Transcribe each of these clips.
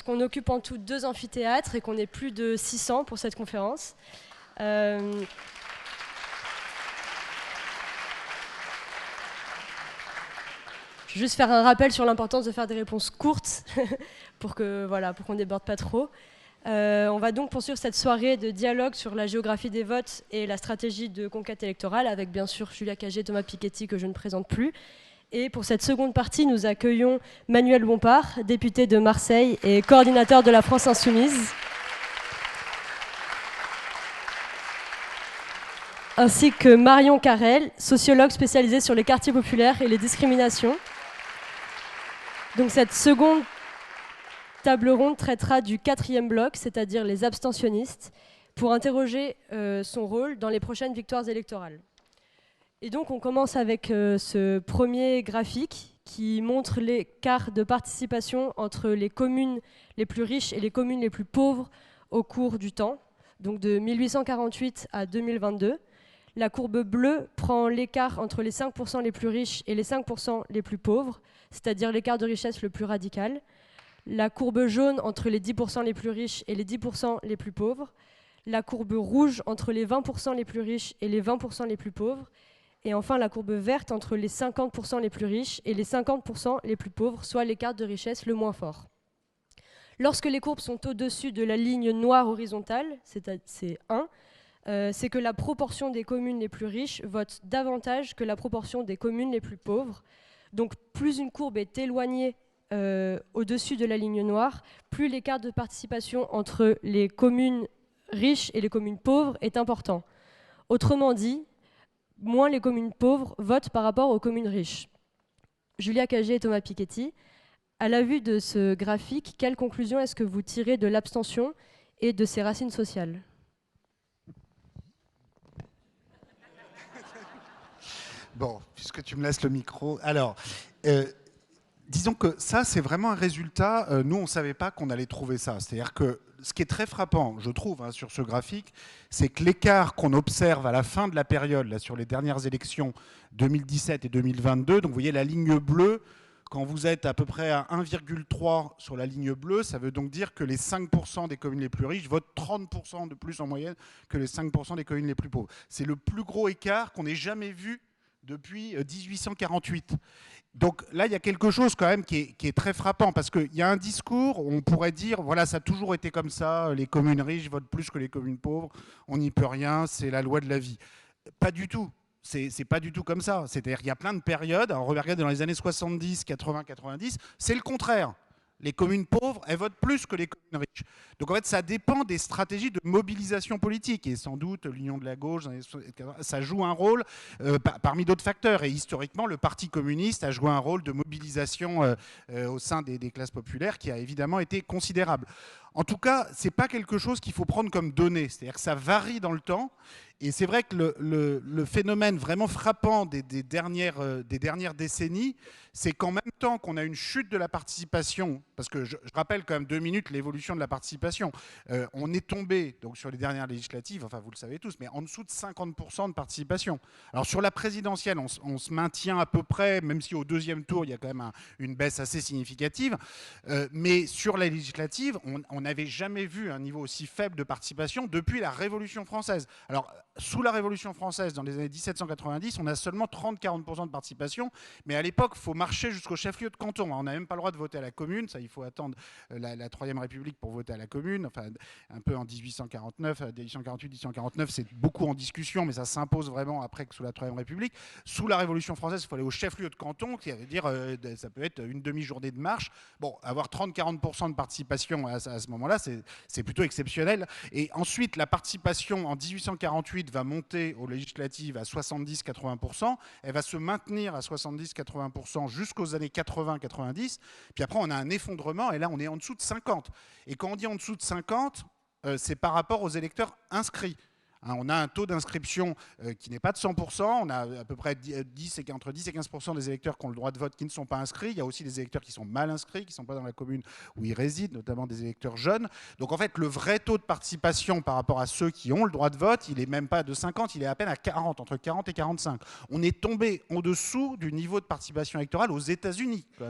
puisqu'on occupe en tout 2 amphithéâtres et qu'on est plus de 600 pour cette conférence. Je vais juste faire un rappel sur l'importance de faire des réponses courtes pour qu'on déborde pas trop. On va donc poursuivre cette soirée de dialogue sur la géographie des votes et la stratégie de conquête électorale avec bien sûr Julia Cagé et Thomas Piketty que je ne présente plus. Et pour cette seconde partie, nous accueillons Manuel Bompard, député de Marseille et coordinateur de la France Insoumise, ainsi que Marion Carrel, sociologue spécialisée sur les quartiers populaires et les discriminations. Donc cette seconde table ronde traitera du 4e bloc, c'est-à-dire les abstentionnistes, pour interroger son rôle dans les prochaines victoires électorales. Et donc on commence avec ce premier graphique qui montre l'écart de participation entre les communes les plus riches et les communes les plus pauvres au cours du temps, donc de 1848 à 2022. La courbe bleue prend l'écart entre les 5% les plus riches et les 5% les plus pauvres, c'est-à-dire l'écart de richesse le plus radical. La courbe jaune entre les 10% les plus riches et les 10% les plus pauvres. La courbe rouge entre les 20% les plus riches et les 20% les plus pauvres. Et enfin, la courbe verte entre les 50% les plus riches et les 50% les plus pauvres, soit l'écart de richesse le moins fort. Lorsque les courbes sont au-dessus de la ligne noire horizontale, c'est 1, c'est que la proportion des communes les plus riches vote davantage que la proportion des communes les plus pauvres. Donc plus une courbe est éloignée au-dessus de la ligne noire, plus l'écart de participation entre les communes riches et les communes pauvres est important. Autrement dit, moins les communes pauvres votent par rapport aux communes riches. Julia Cagé et Thomas Piketty, à la vue de ce graphique, quelle conclusion est-ce que vous tirez de l'abstention et de ses racines sociales ? Bon, puisque tu me laisses le micro. Alors, disons que ça, c'est vraiment un résultat. Nous, on ne savait pas qu'on allait trouver ça. C'est-à-dire que ce qui est très frappant, je trouve, sur ce graphique, c'est que l'écart qu'on observe à la fin de la période, là, sur les dernières élections 2017 et 2022, donc vous voyez la ligne bleue, quand vous êtes à peu près à 1,3 sur la ligne bleue, ça veut donc dire que les 5% des communes les plus riches votent 30% de plus en moyenne que les 5% des communes les plus pauvres. C'est le plus gros écart qu'on ait jamais vu depuis 1848. Donc là, il y a quelque chose quand même qui est très frappant, parce qu'il y a un discours où on pourrait dire, voilà, ça a toujours été comme ça, les communes riches votent plus que les communes pauvres, on n'y peut rien, c'est la loi de la vie. Pas du tout. C'est pas du tout comme ça. C'est-à-dire qu'il y a plein de périodes, alors regardez dans les années 70, 80, 90, c'est le contraire. Les communes pauvres, elles votent plus que les communes riches. Donc en fait, ça dépend des stratégies de mobilisation politique. Et sans doute, l'Union de la gauche, ça joue un rôle parmi d'autres facteurs. Et historiquement, le Parti communiste a joué un rôle de mobilisation au sein des classes populaires qui a évidemment été considérable. En tout cas, ce n'est pas quelque chose qu'il faut prendre comme donnée. C'est-à-dire que ça varie dans le temps. Et c'est vrai que le phénomène vraiment frappant des dernières décennies, c'est qu'en même temps qu'on a une chute de la participation, parce que je rappelle quand même 2 minutes l'évolution de la participation, on est tombé donc, sur les dernières législatives, enfin vous le savez tous, mais en dessous de 50% de participation. Alors sur la présidentielle, on se maintient à peu près, même si au 2e tour, il y a quand même une baisse assez significative, mais sur la législative, on n'avait jamais vu un niveau aussi faible de participation depuis la Révolution française. Alors, sous la Révolution française, dans les années 1790, on a seulement 30-40% de participation, mais à l'époque, il faut marcher jusqu'au chef-lieu de canton. On n'a même pas le droit de voter à la commune, ça il faut attendre la Troisième République pour voter à la commune, enfin un peu en 1849, 1848, 1849, c'est beaucoup en discussion, mais ça s'impose vraiment après que sous la Troisième République. Sous la Révolution française, il faut aller au chef-lieu de canton, qui veut dire ça peut être une demi-journée de marche. Bon, avoir 30-40% de participation à ce moment-là, c'est plutôt exceptionnel. Et ensuite, la participation en 1848 va monter aux législatives à 70-80%. Elle va se maintenir à 70-80% jusqu'aux années 80-90. Puis après, on a un effondrement et là, on est en dessous de 50. Et quand on dit en dessous de 50, c'est par rapport aux électeurs inscrits. Hein, on a un taux d'inscription qui n'est pas de 100%. On a à peu près entre 10 et 15% des électeurs qui ont le droit de vote qui ne sont pas inscrits. Il y a aussi des électeurs qui sont mal inscrits, qui ne sont pas dans la commune où ils résident, notamment des électeurs jeunes. Donc en fait, le vrai taux de participation par rapport à ceux qui ont le droit de vote, il n'est même pas de 50, il est à peine à 40, entre 40 et 45. On est tombé en dessous du niveau de participation électorale aux États-Unis. Je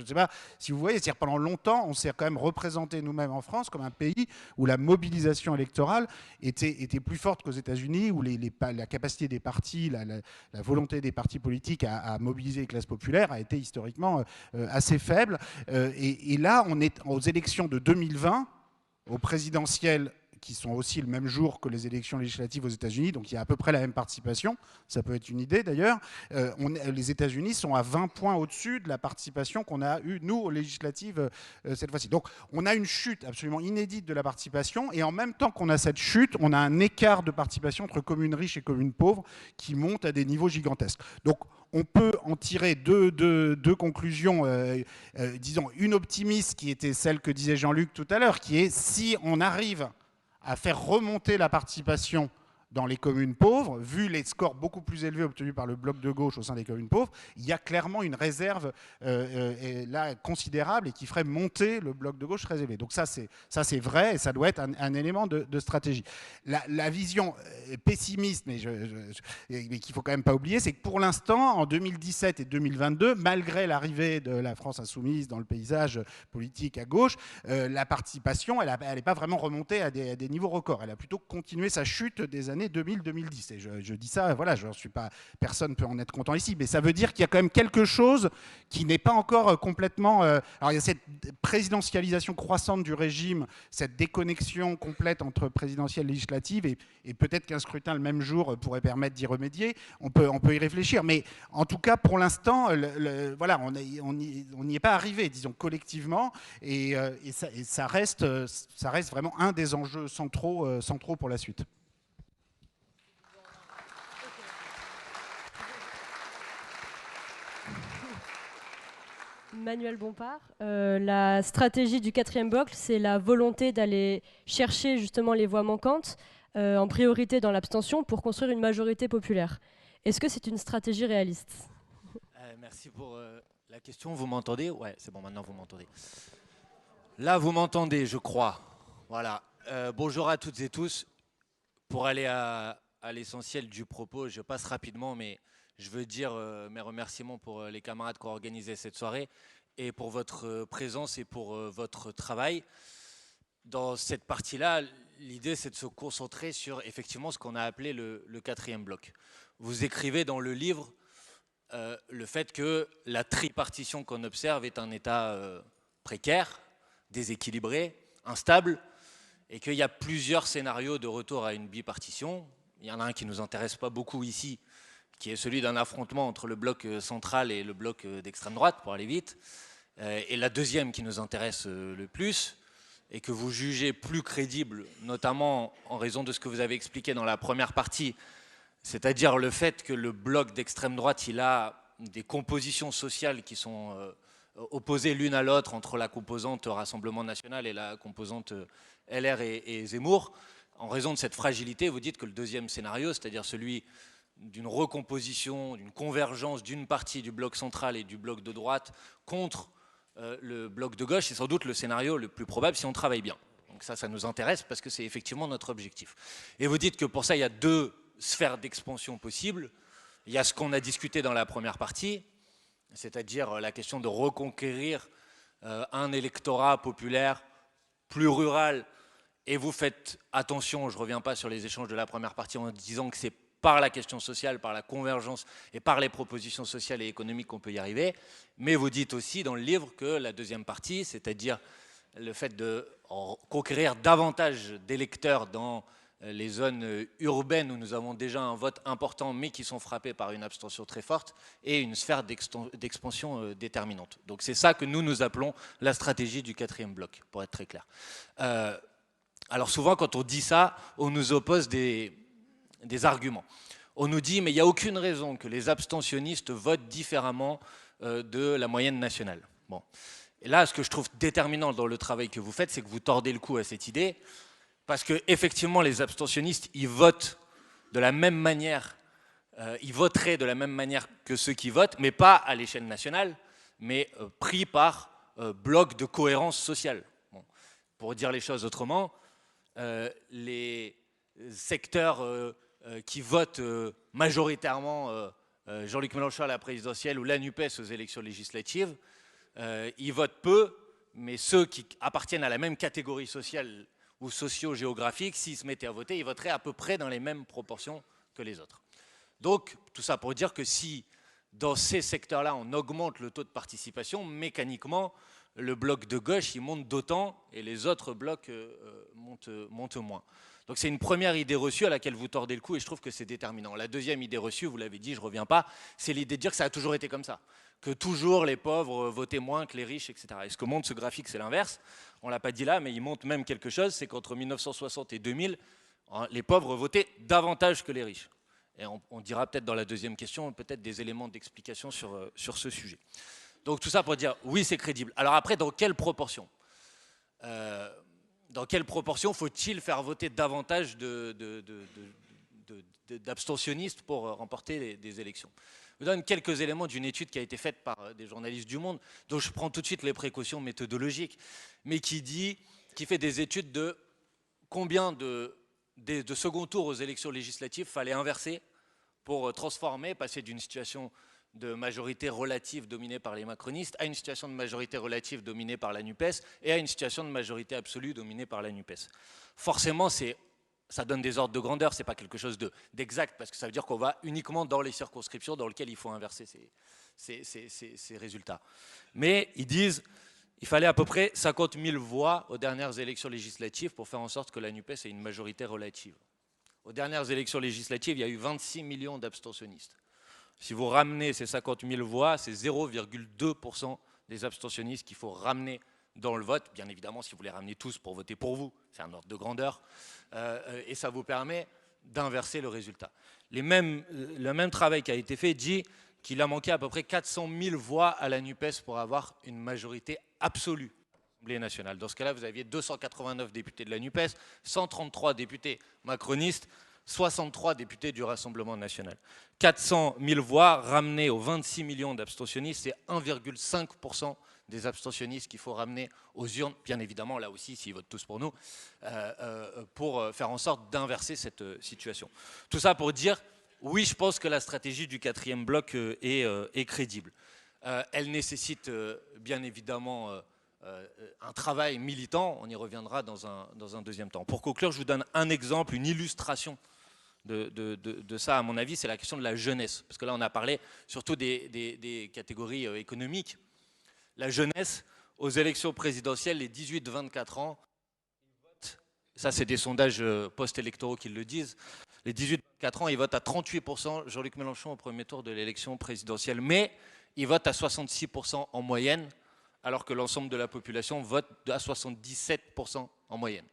ne sais pas si vous voyez, c'est-à-dire pendant longtemps, on s'est quand même représenté nous-mêmes en France comme un pays où la mobilisation électorale était plus forte qu'aux États-Unis, où la capacité des partis, la volonté des partis politiques à mobiliser les classes populaires a été historiquement assez faible. Et là, on est aux élections de 2020, aux présidentielles qui sont aussi le même jour que les élections législatives aux États-Unis, donc il y a à peu près la même participation, ça peut être une idée d'ailleurs. Les États-Unis sont à 20 points au-dessus de la participation qu'on a eue, nous, aux législatives cette fois-ci. Donc on a une chute absolument inédite de la participation, et en même temps qu'on a cette chute, on a un écart de participation entre communes riches et communes pauvres qui monte à des niveaux gigantesques. Donc on peut en tirer deux conclusions, disons une optimiste qui était celle que disait Jean-Luc tout à l'heure, qui est si on arrive à faire remonter la participation dans les communes pauvres, vu les scores beaucoup plus élevés obtenus par le bloc de gauche au sein des communes pauvres, il y a clairement une réserve là considérable et qui ferait monter le bloc de gauche très élevé. Donc ça c'est vrai et ça doit être un élément de stratégie. La vision pessimiste, mais qu'il faut quand même pas oublier, c'est que pour l'instant, en 2017 et 2022, malgré l'arrivée de la France insoumise dans le paysage politique à gauche, la participation, elle n'est pas vraiment remontée à des niveaux records. Elle a plutôt continué sa chute des années 2000-2010. Et je dis ça, voilà, je suis pas, personne ne peut en être content ici, mais ça veut dire qu'il y a quand même quelque chose qui n'est pas encore complètement... alors il y a cette présidentialisation croissante du régime, cette déconnexion complète entre présidentielle et législative, et peut-être qu'un scrutin le même jour pourrait permettre d'y remédier. On peut y réfléchir, mais en tout cas, pour l'instant, voilà, on n'y est pas arrivé, disons, collectivement, et ça reste vraiment un des enjeux centraux pour la suite. Manuel Bompard, la stratégie du 4e bloc, c'est la volonté d'aller chercher justement les voix manquantes, en priorité dans l'abstention, pour construire une majorité populaire. Est-ce que c'est une stratégie réaliste ? Merci pour la question. Vous m'entendez ? Ouais, c'est bon, maintenant vous m'entendez. Là, vous m'entendez, je crois. Voilà. Bonjour à toutes et tous. Pour aller à l'essentiel du propos, je passe rapidement, mais je veux dire mes remerciements pour les camarades qui ont organisé cette soirée et pour votre présence et pour votre travail. Dans cette partie-là, l'idée, c'est de se concentrer sur effectivement ce qu'on a appelé le 4e bloc. Vous écrivez dans le livre le fait que la tripartition qu'on observe est un état précaire, déséquilibré, instable, et qu'il y a plusieurs scénarios de retour à une bipartition. Il y en a un qui ne nous intéresse pas beaucoup ici, qui est celui d'un affrontement entre le bloc central et le bloc d'extrême droite, pour aller vite. Et la deuxième qui nous intéresse le plus, et que vous jugez plus crédible, notamment en raison de ce que vous avez expliqué dans la première partie, c'est-à-dire le fait que le bloc d'extrême droite, il a des compositions sociales qui sont opposées l'une à l'autre entre la composante Rassemblement National et la composante LR et Zemmour. En raison de cette fragilité, vous dites que le deuxième scénario, c'est-à-dire celui d'une recomposition, d'une convergence d'une partie du bloc central et du bloc de droite contre le bloc de gauche, c'est sans doute le scénario le plus probable si on travaille bien. Donc ça nous intéresse parce que c'est effectivement notre objectif. Et vous dites que pour ça, il y a deux sphères d'expansion possibles. Il y a ce qu'on a discuté dans la première partie, c'est-à-dire la question de reconquérir un électorat populaire plus rural. Et vous faites attention, je ne reviens pas sur les échanges de la première partie en disant que c'est par la question sociale, par la convergence et par les propositions sociales et économiques qu'on peut y arriver. Mais vous dites aussi dans le livre que la deuxième partie, c'est-à-dire le fait de conquérir davantage d'électeurs dans les zones urbaines où nous avons déjà un vote important mais qui sont frappés par une abstention très forte et une sphère d'expansion déterminante. Donc c'est ça que nous appelons la stratégie du 4e bloc, pour être très clair. Alors souvent quand on dit ça, on nous oppose des arguments. On nous dit mais il n'y a aucune raison que les abstentionnistes votent différemment de la moyenne nationale. Bon. Et là, ce que je trouve déterminant dans le travail que vous faites, c'est que vous tordez le cou à cette idée, Parce que effectivement, les abstentionnistes, ils votent de la même manière, ils voteraient de la même manière que ceux qui votent, mais pas à l'échelle nationale, mais pris par bloc de cohérence sociale. Bon. Pour dire les choses autrement, les secteurs qui votent majoritairement Jean-Luc Mélenchon à la présidentielle ou la NUPES aux élections législatives, ils votent peu, mais ceux qui appartiennent à la même catégorie sociale ou socio-géographique, s'ils se mettaient à voter, ils voteraient à peu près dans les mêmes proportions que les autres. Donc, tout ça pour dire que si, dans ces secteurs-là, on augmente le taux de participation, mécaniquement, le bloc de gauche, il monte d'autant et les autres blocs montent moins. Donc c'est une première idée reçue à laquelle vous tordez le cou et je trouve que c'est déterminant. La deuxième idée reçue, vous l'avez dit, je ne reviens pas, c'est l'idée de dire que ça a toujours été comme ça, que toujours les pauvres votaient moins que les riches, etc. Et ce que montre ce graphique, c'est l'inverse. On ne l'a pas dit là, mais il montre même quelque chose, c'est qu'entre 1960 et 2000, les pauvres votaient davantage que les riches. Et on dira peut-être dans la deuxième question, peut-être des éléments d'explication sur ce sujet. Donc tout ça pour dire, oui, c'est crédible. Alors après, dans quelle proportion faut-il faire voter davantage d'abstentionnistes pour remporter des élections? Je vous donne quelques éléments d'une étude qui a été faite par des journalistes du Monde, dont je prends tout de suite les précautions méthodologiques, mais qui fait des études de combien de second tour aux élections législatives fallait inverser pour transformer, passer d'une situation de majorité relative dominée par les macronistes à une situation de majorité relative dominée par la NUPES et à une situation de majorité absolue dominée par la NUPES. Forcément, ça donne des ordres de grandeur, ce n'est pas quelque chose d'exact, parce que ça veut dire qu'on va uniquement dans les circonscriptions dans lesquelles il faut inverser ces résultats. Mais ils disent qu'il fallait à peu près 50 000 voix aux dernières élections législatives pour faire en sorte que la NUPES ait une majorité relative. Aux dernières élections législatives, il y a eu 26 millions d'abstentionnistes. Si vous ramenez ces 50 000 voix, c'est 0,2% des abstentionnistes qu'il faut ramener dans le vote. Bien évidemment, si vous les ramenez tous pour voter pour vous, c'est un ordre de grandeur. Et ça vous permet d'inverser le résultat. Le même travail qui a été fait dit qu'il a manqué à peu près 400 000 voix à la NUPES pour avoir une majorité absolue à l'Assemblée nationale. Dans ce cas-là, vous aviez 289 députés de la NUPES, 133 députés macronistes, 63 députés du Rassemblement national. 400 000 voix ramenées aux 26 millions d'abstentionnistes, c'est 1,5% des abstentionnistes qu'il faut ramener aux urnes, bien évidemment, là aussi, s'ils votent tous pour nous, pour faire en sorte d'inverser cette situation. Tout ça pour dire, oui, je pense que la stratégie du quatrième bloc est crédible. Elle nécessite bien évidemment un travail militant, on y reviendra dans un deuxième temps. Pour conclure, je vous donne un exemple, une illustration de ça, à mon avis, c'est la question de la jeunesse. Parce que là, on a parlé surtout des catégories économiques. La jeunesse, aux élections présidentielles, les 18-24 ans, ça c'est des sondages post-électoraux qui le disent, les 18-24 ans, ils votent à 38%, Jean-Luc Mélenchon au premier tour de l'élection présidentielle, mais ils votent à 66% en moyenne, alors que l'ensemble de la population vote à 77% en moyenne.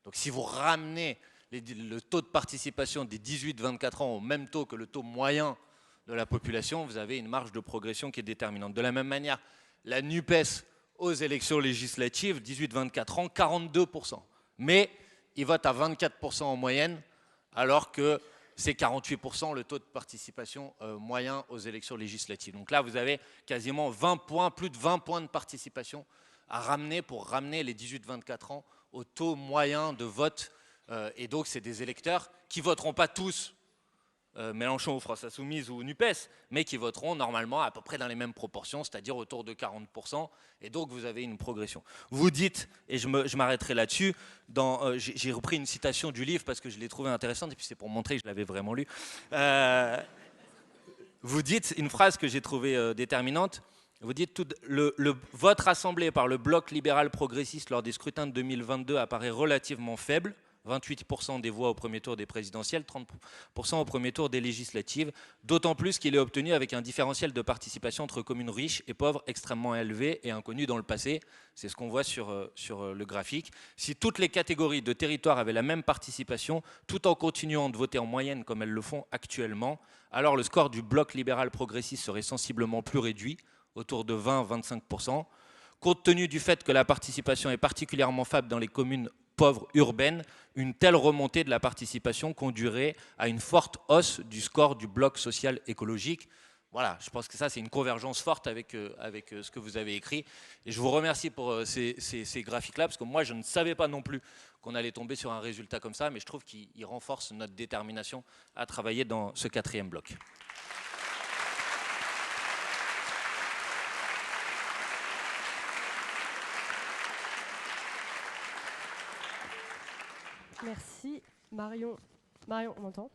Donc si vous ramenez le taux de participation des 18-24 ans au même taux que le taux moyen de la population, vous avez une marge de progression qui est déterminante. De la même manière, la NUPES aux élections législatives, 18-24 ans, 42%. Mais ils votent à 24% en moyenne, alors que c'est 48% le taux de participation moyen aux élections législatives. Donc là, vous avez quasiment 20 points, plus de 20 points de participation à ramener pour ramener les 18-24 ans au taux moyen de vote. Et donc, c'est des électeurs qui ne voteront pas tous Mélenchon ou France Insoumise ou NUPES, mais qui voteront normalement à peu près dans les mêmes proportions, c'est-à-dire autour de 40%. Et donc, vous avez une progression. Vous dites, et je m'arrêterai là-dessus, j'ai repris une citation du livre parce que je l'ai trouvée intéressante, et puis c'est pour montrer que je l'avais vraiment lu. Vous dites une phrase que j'ai trouvée déterminante. Vous dites le vote rassemblé par le bloc libéral progressiste lors des scrutins de 2022 apparaît relativement faible. 28% des voix au premier tour des présidentielles, 30% au premier tour des législatives, d'autant plus qu'il est obtenu avec un différentiel de participation entre communes riches et pauvres extrêmement élevé et inconnu dans le passé. C'est ce qu'on voit sur le graphique. Si toutes les catégories de territoires avaient la même participation, tout en continuant de voter en moyenne comme elles le font actuellement, alors le score du bloc libéral progressiste serait sensiblement plus réduit, autour de 20-25%. Compte tenu du fait que la participation est particulièrement faible dans les communes pauvres urbaines, une telle remontée de la participation conduirait à une forte hausse du score du bloc social écologique. Voilà, je pense que ça, c'est une convergence forte avec ce que vous avez écrit. Et je vous remercie pour ces graphiques-là, parce que moi, je ne savais pas non plus qu'on allait tomber sur un résultat comme ça, mais je trouve qu'il renforce notre détermination à travailler dans ce 4e bloc. Merci. Marion, on m'entend ?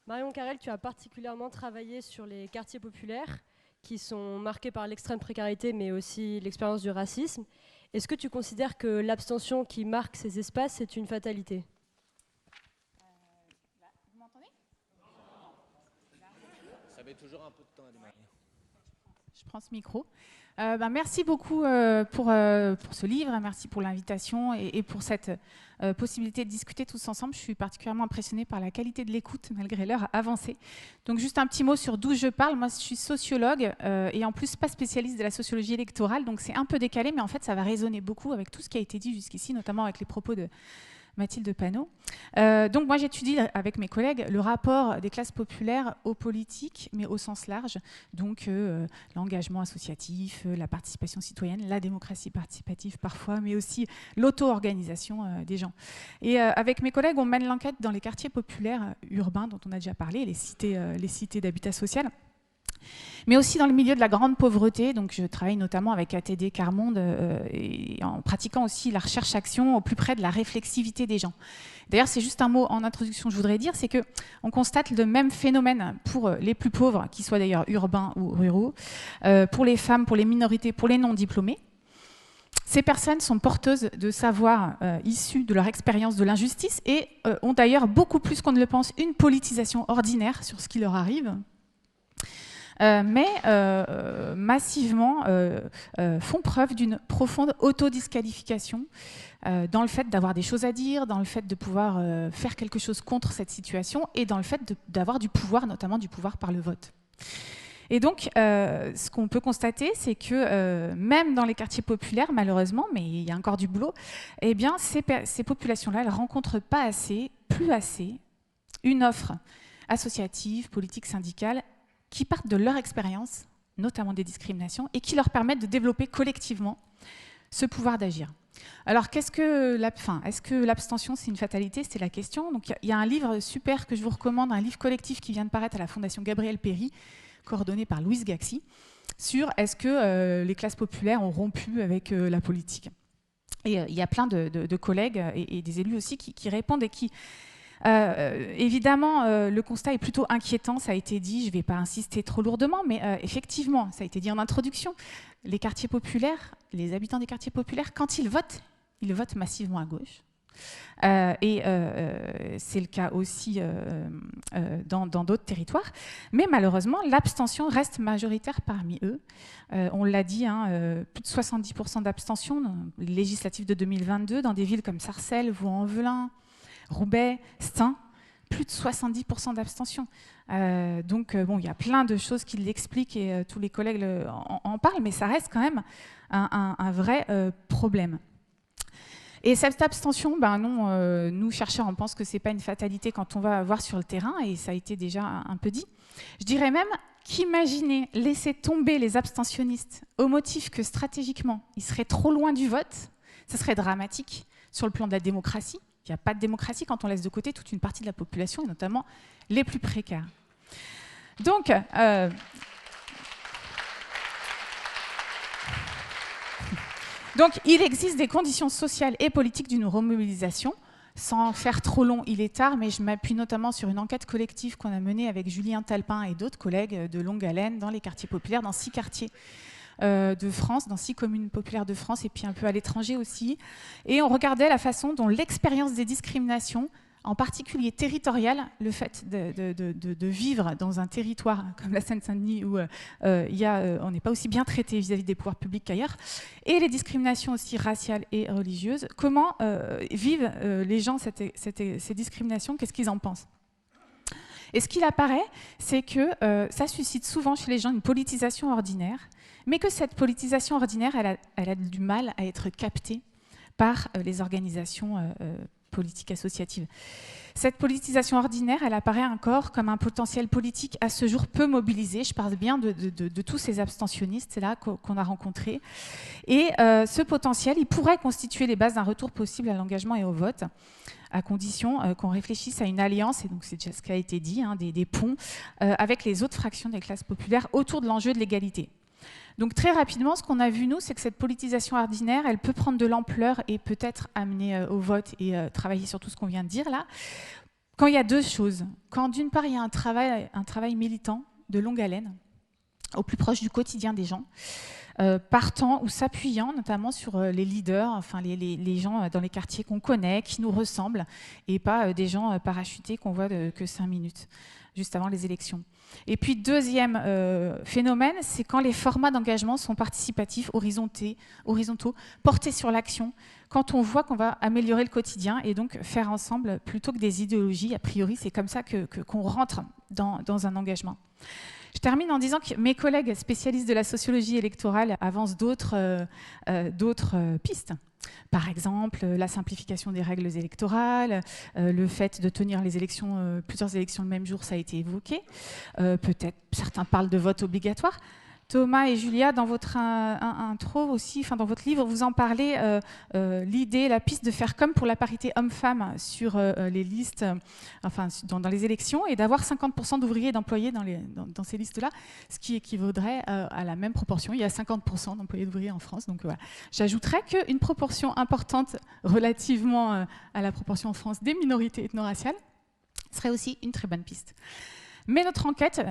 Marion Carrel, tu as particulièrement travaillé sur les quartiers populaires qui sont marqués par l'extrême précarité, mais aussi l'expérience du racisme. Est-ce que tu considères que l'abstention qui marque ces espaces est une fatalité ? Vous m'entendez ? Ça met toujours un peu de temps à démarrer. Je prends ce micro. Merci beaucoup pour ce livre, merci pour l'invitation et pour cette possibilité de discuter tous ensemble. Je suis particulièrement impressionnée par la qualité de l'écoute malgré l'heure avancée. Donc juste un petit mot sur d'où je parle. Moi, je suis sociologue et en plus pas spécialiste de la sociologie électorale, donc c'est un peu décalé, mais en fait, ça va résonner beaucoup avec tout ce qui a été dit jusqu'ici, notamment avec les propos de Mathilde Panot. Donc moi j'étudie avec mes collègues le rapport des classes populaires aux politiques, mais au sens large, donc l'engagement associatif, la participation citoyenne, la démocratie participative parfois, mais aussi l'auto-organisation des gens. Et avec mes collègues, on mène l'enquête dans les quartiers populaires urbains dont on a déjà parlé, les cités d'habitat social, mais aussi dans le milieu de la grande pauvreté. Donc je travaille notamment avec ATD Carmonde et en pratiquant aussi la recherche-action au plus près de la réflexivité des gens. D'ailleurs, c'est juste un mot en introduction que je voudrais dire, c'est qu'on constate le même phénomène pour les plus pauvres, qu'ils soient d'ailleurs urbains ou ruraux, pour les femmes, pour les minorités, pour les non-diplômés. Ces personnes sont porteuses de savoirs issus de leur expérience de l'injustice et ont d'ailleurs beaucoup plus qu'on ne le pense une politisation ordinaire sur ce qui leur arrive. Mais massivement font preuve d'une profonde autodisqualification dans le fait d'avoir des choses à dire, dans le fait de pouvoir faire quelque chose contre cette situation et dans le fait d'avoir du pouvoir, notamment du pouvoir par le vote. Et donc, ce qu'on peut constater, c'est que même dans les quartiers populaires, malheureusement, mais il y a encore du boulot, eh bien, ces populations-là, elles ne rencontrent pas assez, plus assez, une offre associative, politique, syndicale, qui partent de leur expérience, notamment des discriminations, et qui leur permettent de développer collectivement ce pouvoir d'agir. Alors, est-ce que l'abstention, c'est une fatalité? C'est la question. Donc, il y a un livre super que je vous recommande, un livre collectif qui vient de paraître à la Fondation Gabriel Péry, coordonné par Louise Gaxi, sur est-ce que les classes populaires ont rompu avec la politique. Et il y a plein de collègues et des élus aussi qui répondent et qui... évidemment, le constat est plutôt inquiétant, ça a été dit, je ne vais pas insister trop lourdement, mais effectivement, ça a été dit en introduction, les quartiers populaires, les habitants des quartiers populaires, quand ils votent massivement à gauche. C'est le cas aussi dans d'autres territoires. Mais malheureusement, l'abstention reste majoritaire parmi eux. On l'a dit, plus de 70% d'abstention dans les législatives de 2022 dans des villes comme Sarcelles, Vaux-en-Velin, Roubaix, Stein, plus de 70% d'abstention. Donc, il y a plein de choses qui l'expliquent et tous les collègues en parlent, mais ça reste quand même un vrai problème. Et cette abstention, nous, chercheurs, on pense que ce n'est pas une fatalité quand on va voir sur le terrain, et ça a été déjà un peu dit. Je dirais même qu'imaginer laisser tomber les abstentionnistes au motif que stratégiquement, ils seraient trop loin du vote, ça serait dramatique sur le plan de la démocratie. Il n'y a pas de démocratie quand on laisse de côté toute une partie de la population, et notamment les plus précaires. Donc, il existe des conditions sociales et politiques d'une remobilisation. Sans faire trop long, il est tard, mais je m'appuie notamment sur une enquête collective qu'on a menée avec Julien Talpin et d'autres collègues de longue haleine dans les quartiers populaires, dans 6 quartiers de France, dans 6 communes populaires de France et puis un peu à l'étranger aussi. Et on regardait la façon dont l'expérience des discriminations, en particulier territoriale, le fait de vivre dans un territoire comme la Seine-Saint-Denis où on n'est pas aussi bien traité vis-à-vis des pouvoirs publics qu'ailleurs, et les discriminations aussi raciales et religieuses, comment vivent les gens ces discriminations, qu'est-ce qu'ils en pensent? Et ce qu'il apparaît, c'est que ça suscite souvent chez les gens une politisation ordinaire, mais que cette politisation ordinaire, elle a du mal à être captée par les organisations politiques associatives. Cette politisation ordinaire, elle apparaît encore comme un potentiel politique à ce jour peu mobilisé. Je parle bien de tous ces abstentionnistes-là qu'on a rencontrés. Et ce potentiel, il pourrait constituer les bases d'un retour possible à l'engagement et au vote, à condition qu'on réfléchisse à une alliance, et donc c'est déjà ce qui a été dit, hein, des ponts, avec les autres fractions des classes populaires autour de l'enjeu de l'égalité. Donc très rapidement, ce qu'on a vu, nous, c'est que cette politisation ordinaire, elle peut prendre de l'ampleur et peut-être amener au vote et travailler sur tout ce qu'on vient de dire là, quand il y a deux choses. Quand d'une part, il y a un travail militant de longue haleine, au plus proche du quotidien des gens, partant ou s'appuyant notamment sur les leaders, enfin les gens dans les quartiers qu'on connaît, qui nous ressemblent, et pas des gens parachutés qu'on voit que 5 minutes, juste avant les élections. Et puis deuxième phénomène, c'est quand les formats d'engagement sont participatifs, horizontaux, portés sur l'action, quand on voit qu'on va améliorer le quotidien et donc faire ensemble plutôt que des idéologies. A priori, c'est comme ça qu'on rentre dans un engagement. Je termine en disant que mes collègues spécialistes de la sociologie électorale avancent d'autres pistes. Par exemple, la simplification des règles électorales, le fait de tenir les élections, plusieurs élections le même jour, ça a été évoqué. Peut-être certains parlent de vote obligatoire. Thomas et Julia, dans votre intro aussi, enfin dans votre livre, vous en parlez, l'idée, la piste de faire comme pour la parité homme-femme sur les listes, enfin dans les élections, et d'avoir 50% d'ouvriers et d'employés dans ces listes-là, ce qui équivaudrait à la même proportion. Il y a 50% d'employés d'ouvriers en France, donc voilà. J'ajouterais qu'une proportion importante relativement à la proportion en France des minorités ethno-raciales serait aussi une très bonne piste. Mais notre enquête,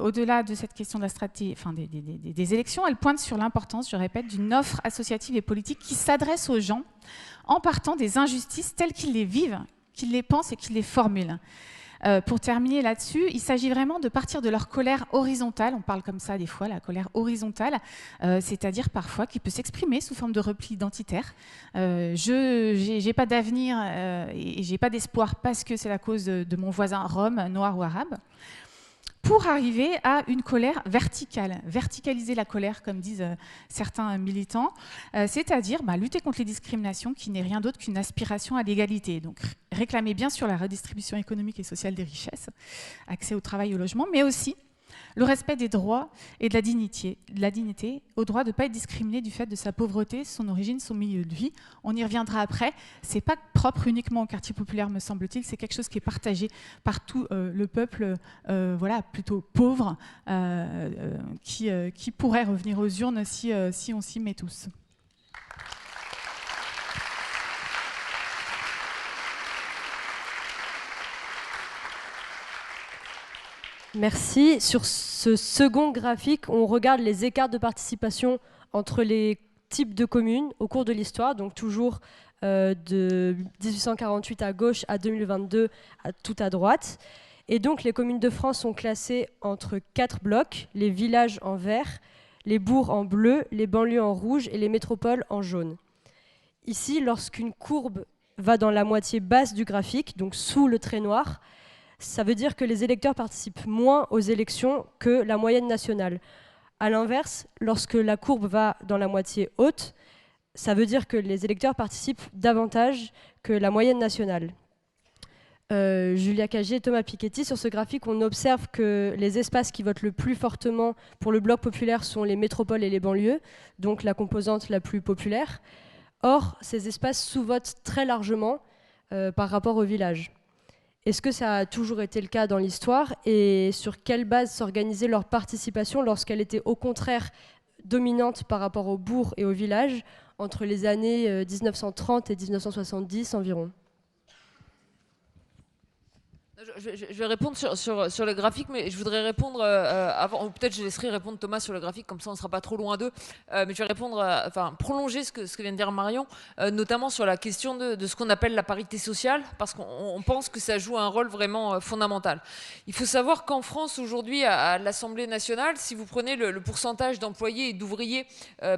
au-delà de cette question de la stratégie, enfin des élections, elle pointe sur l'importance, je répète, d'une offre associative et politique qui s'adresse aux gens en partant des injustices telles qu'ils les vivent, qu'ils les pensent et qu'ils les formulent. Pour terminer là-dessus, il s'agit vraiment de partir de leur colère horizontale, on parle comme ça des fois, la colère horizontale, c'est-à-dire parfois qui peut s'exprimer sous forme de repli identitaire. Je n'ai pas d'avenir et j'ai pas d'espoir parce que c'est la cause de mon voisin rome, noir ou arabe, pour arriver à une colère verticale, verticaliser la colère, comme disent certains militants, c'est-à-dire lutter contre les discriminations qui n'est rien d'autre qu'une aspiration à l'égalité. Donc réclamer bien sûr la redistribution économique et sociale des richesses, accès au travail et au logement, mais aussi le respect des droits et de la dignité, au droit de ne pas être discriminé du fait de sa pauvreté, son origine, son milieu de vie. On y reviendra après. Ce n'est pas propre uniquement au quartier populaire, me semble-t-il, c'est quelque chose qui est partagé par tout le peuple plutôt pauvre qui pourrait revenir aux urnes si on s'y met tous. Merci. Sur ce second graphique, on regarde les écarts de participation entre les types de communes au cours de l'histoire, donc toujours de 1848 à gauche à 2022 tout à droite. Et donc les communes de France sont classées entre 4 blocs, les villages en vert, les bourgs en bleu, les banlieues en rouge et les métropoles en jaune. Ici, lorsqu'une courbe va dans la moitié basse du graphique, donc sous le trait noir, ça veut dire que les électeurs participent moins aux élections que la moyenne nationale. A l'inverse, lorsque la courbe va dans la moitié haute, ça veut dire que les électeurs participent davantage que la moyenne nationale. Julia Cagé et Thomas Piketty, sur ce graphique, on observe que les espaces qui votent le plus fortement pour le bloc populaire sont les métropoles et les banlieues, donc la composante la plus populaire. Or, ces espaces sous-votent très largement par rapport aux villages. Est-ce que ça a toujours été le cas dans l'histoire et sur quelle base s'organisait leur participation lorsqu'elle était au contraire dominante par rapport aux bourgs et aux villages entre les années 1930 et 1970 environ? Je vais répondre sur le graphique, mais je voudrais répondre avant, ou peut-être je laisserai répondre Thomas sur le graphique, comme ça on ne sera pas trop loin d'eux. Mais je vais répondre, prolonger ce que vient de dire Marion, notamment sur la question de ce qu'on appelle la parité sociale, parce qu'on pense que ça joue un rôle vraiment fondamental. Il faut savoir qu'en France aujourd'hui, à l'Assemblée nationale, si vous prenez le pourcentage d'employés et d'ouvriers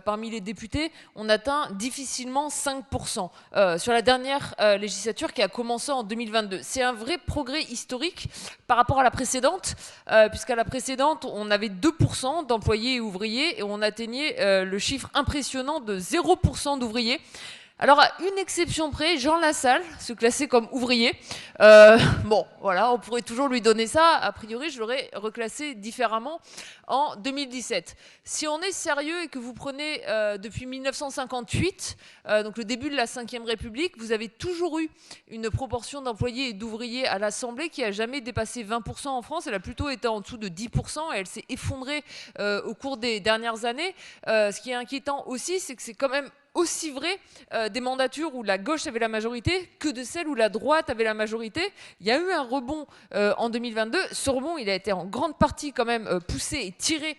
parmi les députés, on atteint difficilement 5% sur la dernière législature qui a commencé en 2022. C'est un vrai progrès historique par rapport à la précédente, puisqu'à la précédente, on avait 2% d'employés et ouvriers et on atteignait le chiffre impressionnant de 0% d'ouvriers. Alors, à une exception près, Jean Lassalle, se classait comme ouvrier. Bon, voilà, on pourrait toujours lui donner ça. A priori, je l'aurais reclassé différemment en 2017. Si on est sérieux et que vous prenez depuis 1958, donc le début de la Ve République, vous avez toujours eu une proportion d'employés et d'ouvriers à l'Assemblée qui n'a jamais dépassé 20% en France. Elle a plutôt été en dessous de 10% et elle s'est effondrée au cours des dernières années. Ce qui est inquiétant aussi, c'est que c'est quand même aussi vrai des mandatures où la gauche avait la majorité que de celles où la droite avait la majorité. Il y a eu un rebond en 2022. Ce rebond, il a été en grande partie quand même poussé et tiré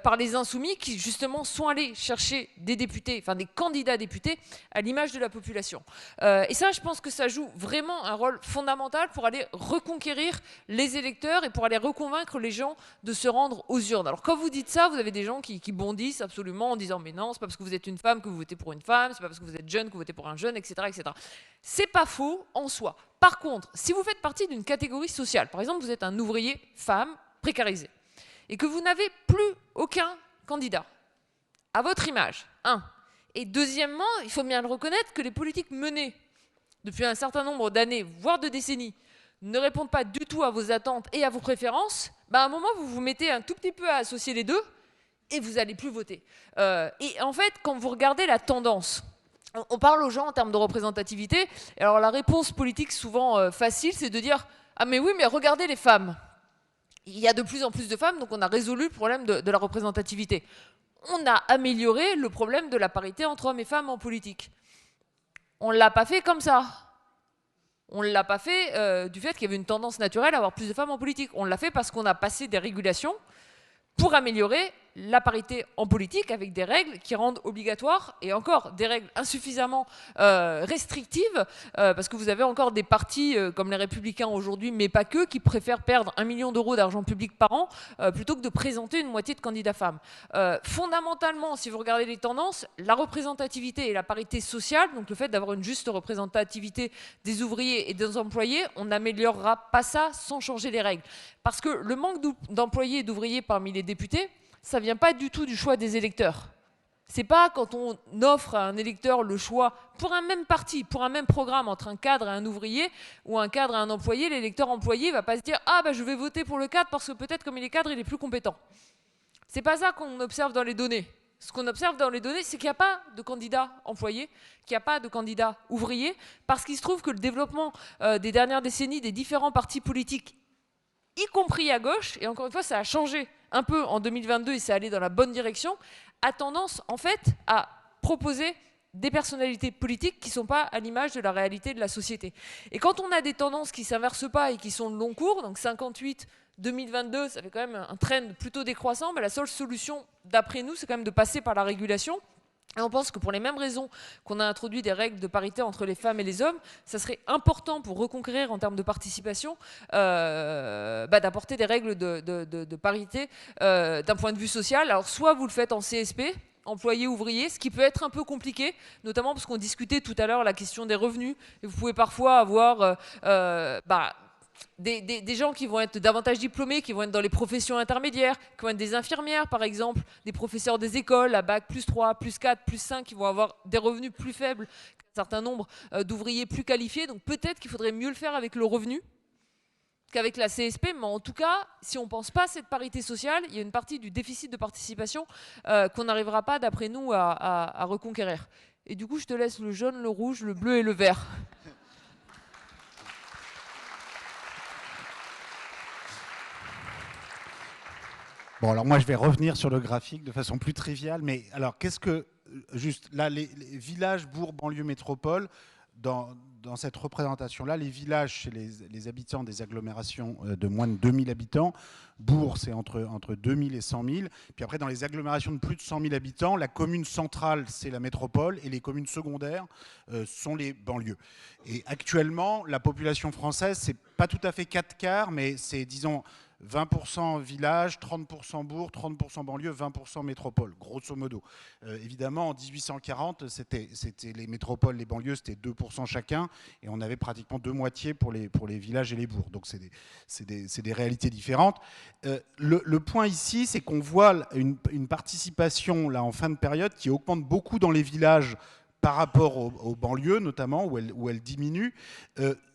par les insoumis qui justement sont allés chercher des députés, enfin des candidats députés à l'image de la population. Et ça, je pense que ça joue vraiment un rôle fondamental pour aller reconquérir les électeurs et pour aller reconvaincre les gens de se rendre aux urnes. Alors quand vous dites ça, vous avez des gens qui bondissent absolument en disant mais non, c'est pas parce que vous êtes une femme que vous votez pour une femme, c'est pas parce que vous êtes jeune que vous votez pour un jeune, etc., etc. C'est pas faux en soi. Par contre, si vous faites partie d'une catégorie sociale, par exemple vous êtes un ouvrier femme précarisé, et que vous n'avez plus aucun candidat à votre image, et deuxièmement, il faut bien le reconnaître que les politiques menées depuis un certain nombre d'années, voire de décennies, ne répondent pas du tout à vos attentes et à vos préférences, à un moment vous vous mettez un tout petit peu à associer les deux, et vous n'allez plus voter. Et en fait, quand vous regardez la tendance, on parle aux gens en termes de représentativité, et alors la réponse politique souvent facile, c'est de dire « Ah mais oui, mais regardez les femmes ». Il y a de plus en plus de femmes, donc on a résolu le problème de la représentativité. On a amélioré le problème de la parité entre hommes et femmes en politique. On ne l'a pas fait comme ça. On ne l'a pas fait du fait qu'il y avait une tendance naturelle à avoir plus de femmes en politique. On l'a fait parce qu'on a passé des régulations pour améliorer la parité en politique avec des règles qui rendent obligatoire, et encore des règles insuffisamment restrictives, parce que vous avez encore des partis comme les Républicains aujourd'hui, mais pas que, qui préfèrent perdre 1 million d'euros d'argent public par an plutôt que de présenter une moitié de candidats femmes. Fondamentalement, si vous regardez les tendances, la représentativité et la parité sociale, donc le fait d'avoir une juste représentativité des ouvriers et des employés, on n'améliorera pas ça sans changer les règles. Parce que le manque d'employés et d'ouvriers parmi les députés, ça ne vient pas du tout du choix des électeurs. C'est pas quand on offre à un électeur le choix pour un même parti, pour un même programme entre un cadre et un ouvrier ou un cadre et un employé, l'électeur employé ne va pas se dire « Ah, je vais voter pour le cadre parce que peut-être comme il est cadre, il est plus compétent ». C'est pas ça qu'on observe dans les données. Ce qu'on observe dans les données, c'est qu'il n'y a pas de candidat employé, qu'il n'y a pas de candidat ouvrier, parce qu'il se trouve que le développement des dernières décennies des différents partis politiques, y compris à gauche, et encore une fois, ça a changé un peu en 2022 et c'est allé dans la bonne direction, a tendance en fait à proposer des personnalités politiques qui ne sont pas à l'image de la réalité de la société. Et quand on a des tendances qui ne s'inversent pas et qui sont de long cours, donc 58, 2022, ça fait quand même un trend plutôt décroissant, mais la seule solution d'après nous, c'est quand même de passer par la régulation. Et on pense que pour les mêmes raisons qu'on a introduit des règles de parité entre les femmes et les hommes, ça serait important pour reconquérir en termes de participation d'apporter des règles de parité d'un point de vue social. Alors soit vous le faites en CSP, employé-ouvrier, ce qui peut être un peu compliqué, notamment parce qu'on discutait tout à l'heure la question des revenus. Et vous pouvez parfois avoir des gens qui vont être davantage diplômés, qui vont être dans les professions intermédiaires, qui vont être des infirmières par exemple, des professeurs des écoles à bac +3, +4, +5, qui vont avoir des revenus plus faibles qu'un certain nombre d'ouvriers plus qualifiés. Donc peut-être qu'il faudrait mieux le faire avec le revenu qu'avec la CSP, mais en tout cas, si on ne pense pas à cette parité sociale, il y a une partie du déficit de participation qu'on n'arrivera pas, d'après nous, à reconquérir. Et du coup, je te laisse le jaune, le rouge, le bleu et le vert. Bon, alors moi, je vais revenir sur le graphique de façon plus triviale, mais alors, qu'est-ce que, juste là, les villages, bourgs, banlieues, métropoles, dans cette représentation-là, les villages, chez les habitants des agglomérations de moins de 2000 habitants, bourgs, c'est entre 2000 et 100 000, puis après, dans les agglomérations de plus de 100 000 habitants, la commune centrale, c'est la métropole, et les communes secondaires sont les banlieues. Et actuellement, la population française, c'est pas tout à fait 4 quarts, mais c'est, disons, 20% village, 30% bourg, 30% banlieue, 20% métropole, grosso modo. Évidemment, en 1840, c'était les métropoles, les banlieues, c'était 2% chacun, et on avait pratiquement deux moitiés pour les villages et les bourgs. Donc c'est des réalités différentes. Le point ici, c'est qu'on voit une participation là en fin de période qui augmente beaucoup dans les villages par rapport aux banlieues notamment, où elle diminue.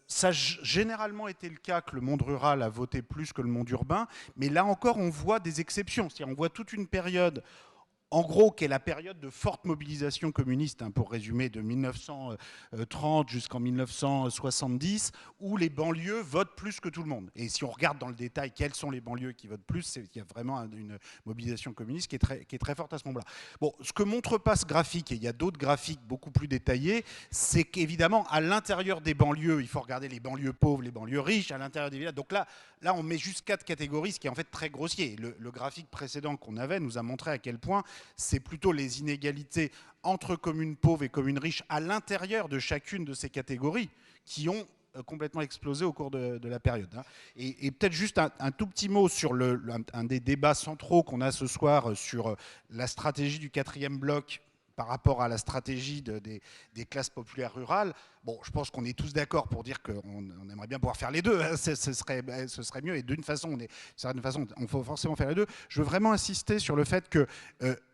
Ça a généralement été le cas que le monde rural a voté plus que le monde urbain, mais là encore, on voit des exceptions. C'est-à-dire, on voit toute une période, en gros, qui est la période de forte mobilisation communiste, hein, pour résumer, de 1930 jusqu'en 1970, où les banlieues votent plus que tout le monde. Et si on regarde dans le détail quelles sont les banlieues qui votent plus, il y a vraiment une mobilisation communiste qui est très forte à ce moment-là. Bon, ce que montre pas ce graphique, et il y a d'autres graphiques beaucoup plus détaillés, c'est qu'évidemment, à l'intérieur des banlieues, il faut regarder les banlieues pauvres, les banlieues riches, à l'intérieur des villages. Donc là, on met juste 4 catégories, ce qui est en fait très grossier. Le graphique précédent qu'on avait nous a montré à quel point c'est plutôt les inégalités entre communes pauvres et communes riches à l'intérieur de chacune de ces catégories qui ont complètement explosé au cours de la période. Et peut-être juste un tout petit mot sur un des débats centraux qu'on a ce soir sur la stratégie du 4e bloc par rapport à la stratégie des classes populaires rurales. Bon, je pense qu'on est tous d'accord pour dire qu'on aimerait bien pouvoir faire les deux. Hein, ce serait mieux. Et d'une façon, on faut forcément faire les deux. Je veux vraiment insister sur le fait que,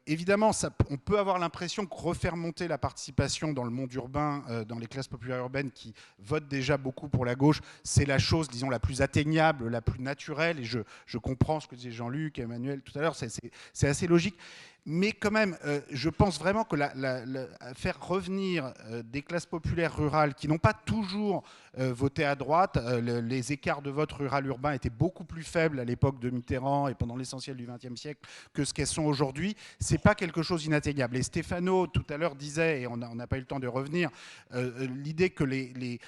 évidemment, on peut avoir l'impression que refaire monter la participation dans le monde urbain, dans les classes populaires urbaines qui votent déjà beaucoup pour la gauche, c'est la chose, disons, la plus atteignable, la plus naturelle. Et je comprends ce que disait Jean-Luc, Emmanuel tout à l'heure. C'est assez logique. Mais quand même, je pense vraiment que faire revenir des classes populaires rurales qui n'ont pas toujours voté à droite, les écarts de vote rural-urbain étaient beaucoup plus faibles à l'époque de Mitterrand et pendant l'essentiel du XXe siècle que ce qu'elles sont aujourd'hui, c'est pas quelque chose d'inatteignable. Et Stéphano, tout à l'heure, disait, et on n'a pas eu le temps de revenir, l'idée que les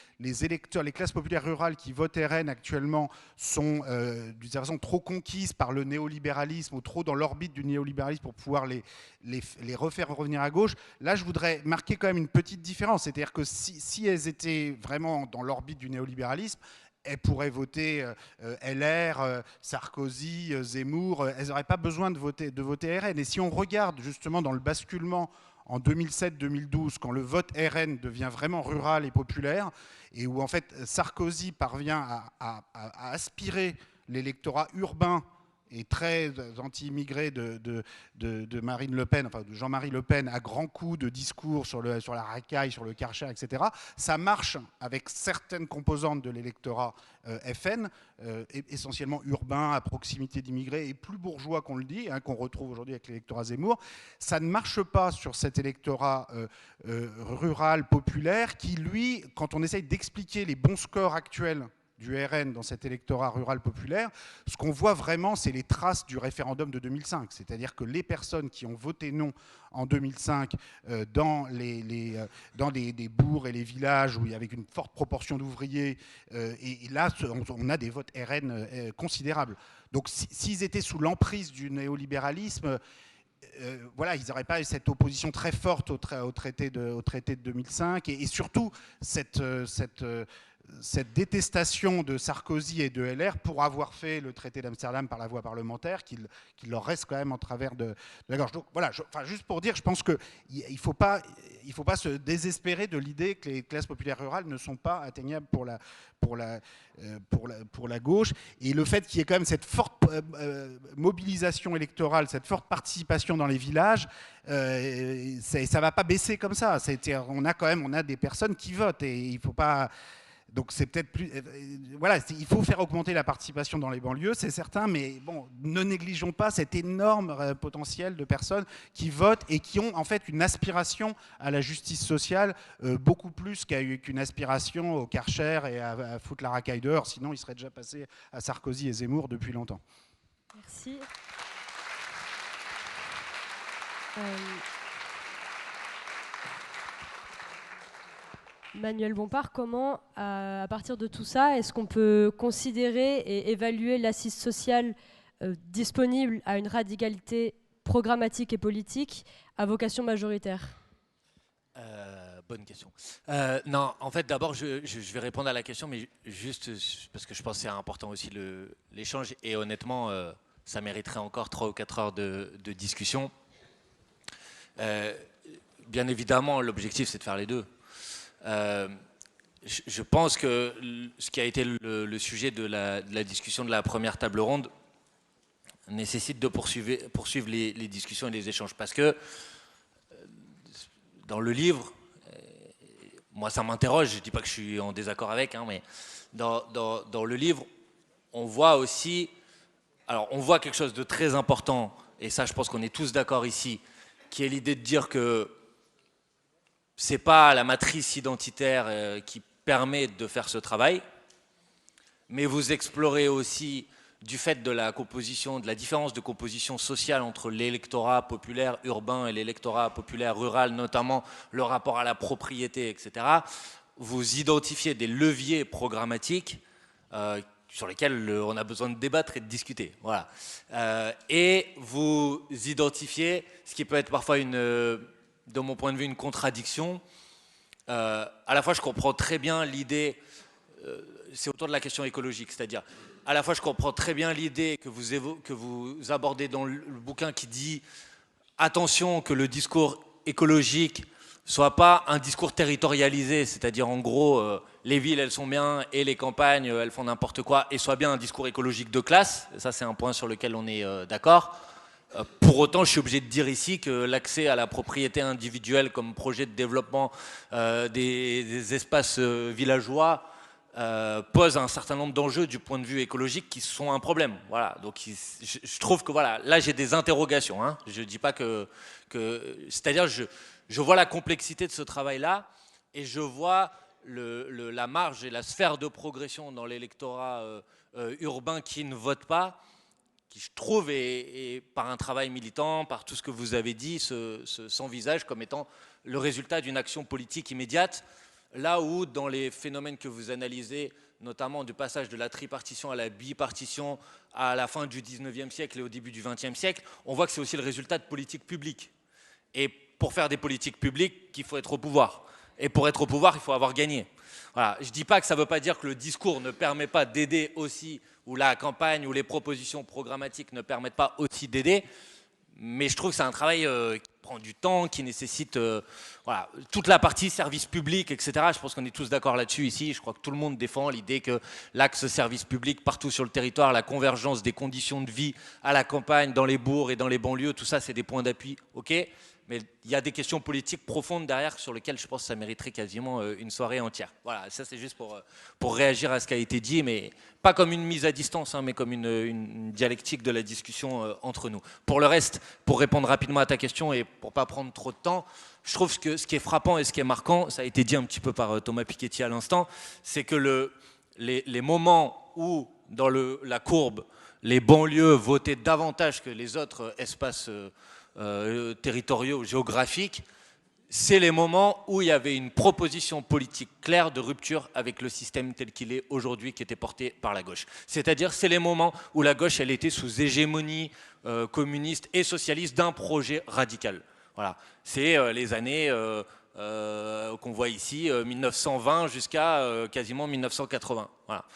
électeurs, les classes populaires rurales qui votent RN actuellement sont d'une certaine façon trop conquises par le néolibéralisme ou trop dans l'orbite du néolibéralisme pour pouvoir les refaire revenir à gauche. Là, je voudrais marquer quand même une petite différence. C'est-à-dire que si elles étaient vraiment dans l'orbite du néolibéralisme, elles pourraient voter LR, Sarkozy, Zemmour. Elles n'auraient pas besoin de voter RN. Et si on regarde justement dans le basculement en 2007-2012, quand le vote RN devient vraiment rural et populaire, et où en fait Sarkozy parvient à aspirer l'électorat urbain et très anti-immigré de Marine Le Pen, enfin de Jean-Marie Le Pen, à grands coups de discours sur la racaille, sur le Karcher, etc. Ça marche avec certaines composantes de l'électorat FN, essentiellement urbain, à proximité d'immigrés, et plus bourgeois qu'on le dit, hein, qu'on retrouve aujourd'hui avec l'électorat Zemmour. Ça ne marche pas sur cet électorat rural, populaire, qui, lui, quand on essaye d'expliquer les bons scores actuels du RN dans cet électorat rural populaire, ce qu'on voit vraiment, c'est les traces du référendum de 2005. C'est-à-dire que les personnes qui ont voté non en 2005 dans des bourgs et les villages où il y avait une forte proportion d'ouvriers, et là, on a des votes RN considérables. Donc s'ils étaient sous l'emprise du néolibéralisme, voilà, ils n'auraient pas eu cette opposition très forte au traité de 2005 et surtout cette détestation de Sarkozy et de LR pour avoir fait le traité d'Amsterdam par la voie parlementaire, qu'il leur reste quand même en travers de la gorge. Donc voilà, juste pour dire, je pense qu'il ne faut pas se désespérer de l'idée que les classes populaires rurales ne sont pas atteignables pour la gauche. Et le fait qu'il y ait quand même cette forte mobilisation électorale, cette forte participation dans les villages, ça ne va pas baisser comme ça. On a des personnes qui votent et il ne faut pas... Donc c'est peut-être plus... voilà, il faut faire augmenter la participation dans les banlieues, c'est certain, mais bon, ne négligeons pas cet énorme potentiel de personnes qui votent et qui ont en fait une aspiration à la justice sociale beaucoup plus qu'une aspiration au Karcher et à foutre la racaille dehors, sinon ils seraient déjà passés à Sarkozy et Zemmour depuis longtemps. Merci. Manuel Bompard, comment, à partir de tout ça, est-ce qu'on peut considérer et évaluer l'assise sociale disponible à une radicalité programmatique et politique à vocation majoritaire ? Bonne question. Non, en fait, d'abord, je vais répondre à la question, mais juste parce que je pense que c'est important aussi l'échange, et honnêtement, ça mériterait encore 3 ou 4 heures de discussion. Bien évidemment, l'objectif, c'est de faire les deux. Je pense que ce qui a été le sujet de la discussion de la première table ronde nécessite de poursuivre les discussions et les échanges, parce que dans le livre, moi ça m'interroge, je ne dis pas que je suis en désaccord avec, hein, mais dans le livre, on voit aussi, alors on voit quelque chose de très important, et ça je pense qu'on est tous d'accord ici, qui est l'idée de dire que c'est pas la matrice identitaire qui permet de faire ce travail, mais vous explorez aussi du fait de la composition, de la différence de composition sociale entre l'électorat populaire urbain et l'électorat populaire rural, notamment le rapport à la propriété, etc. Vous identifiez des leviers programmatiques sur lesquels on a besoin de débattre et de discuter. Voilà. Et vous identifiez ce qui peut être parfois, de mon point de vue, une contradiction. À la fois, je comprends très bien l'idée, c'est autour de la question écologique, c'est-à-dire, à la fois, je comprends très bien l'idée que vous abordez dans le bouquin qui dit attention que le discours écologique soit pas un discours territorialisé, c'est-à-dire en gros, les villes elles sont bien et les campagnes elles font n'importe quoi, et soit bien un discours écologique de classe. Ça c'est un point sur lequel on est d'accord. Pour autant, je suis obligé de dire ici que l'accès à la propriété individuelle comme projet de développement des espaces villageois pose un certain nombre d'enjeux du point de vue écologique qui sont un problème. Voilà. Donc je trouve que voilà, là j'ai des interrogations. Hein. Je ne dis pas c'est-à-dire je vois la complexité de ce travail-là et je vois la marge et la sphère de progression dans l'électorat urbain qui ne vote pas, qui je trouve et par un travail militant, par tout ce que vous avez dit, s'envisage comme étant le résultat d'une action politique immédiate. Là où, dans les phénomènes que vous analysez, notamment du passage de la tripartition à la bipartition à la fin du 19e siècle et au début du 20e siècle, on voit que c'est aussi le résultat de politiques publiques. Et pour faire des politiques publiques, il faut être au pouvoir. Et pour être au pouvoir, il faut avoir gagné. Voilà. Je ne dis pas que ça ne veut pas dire que le discours ne permet pas d'aider aussi, ou la campagne, ou les propositions programmatiques ne permettent pas aussi d'aider, mais je trouve que c'est un travail qui prend du temps, qui nécessite voilà, toute la partie service public, etc. Je pense qu'on est tous d'accord là-dessus ici. Je crois que tout le monde défend l'idée que l'axe service public partout sur le territoire, la convergence des conditions de vie à la campagne, dans les bourgs et dans les banlieues, tout ça, c'est des points d'appui, ok. Mais il y a des questions politiques profondes derrière sur lesquelles je pense que ça mériterait quasiment une soirée entière. Voilà, ça c'est juste pour réagir à ce qui a été dit, mais pas comme une mise à distance, hein, mais comme une dialectique de la discussion entre nous. Pour le reste, pour répondre rapidement à ta question et pour ne pas prendre trop de temps, je trouve que ce qui est frappant et ce qui est marquant, ça a été dit un petit peu par Thomas Piketty à l'instant, c'est que les moments où, dans la courbe, les banlieues votaient davantage que les autres espaces territoriaux, géographiques, c'est les moments où il y avait une proposition politique claire de rupture avec le système tel qu'il est aujourd'hui, qui était porté par la gauche. C'est-à-dire, c'est les moments où la gauche, elle était sous hégémonie communiste et socialiste d'un projet radical. Voilà. C'est les années qu'on voit ici, 1920 jusqu'à quasiment 1980. Voilà.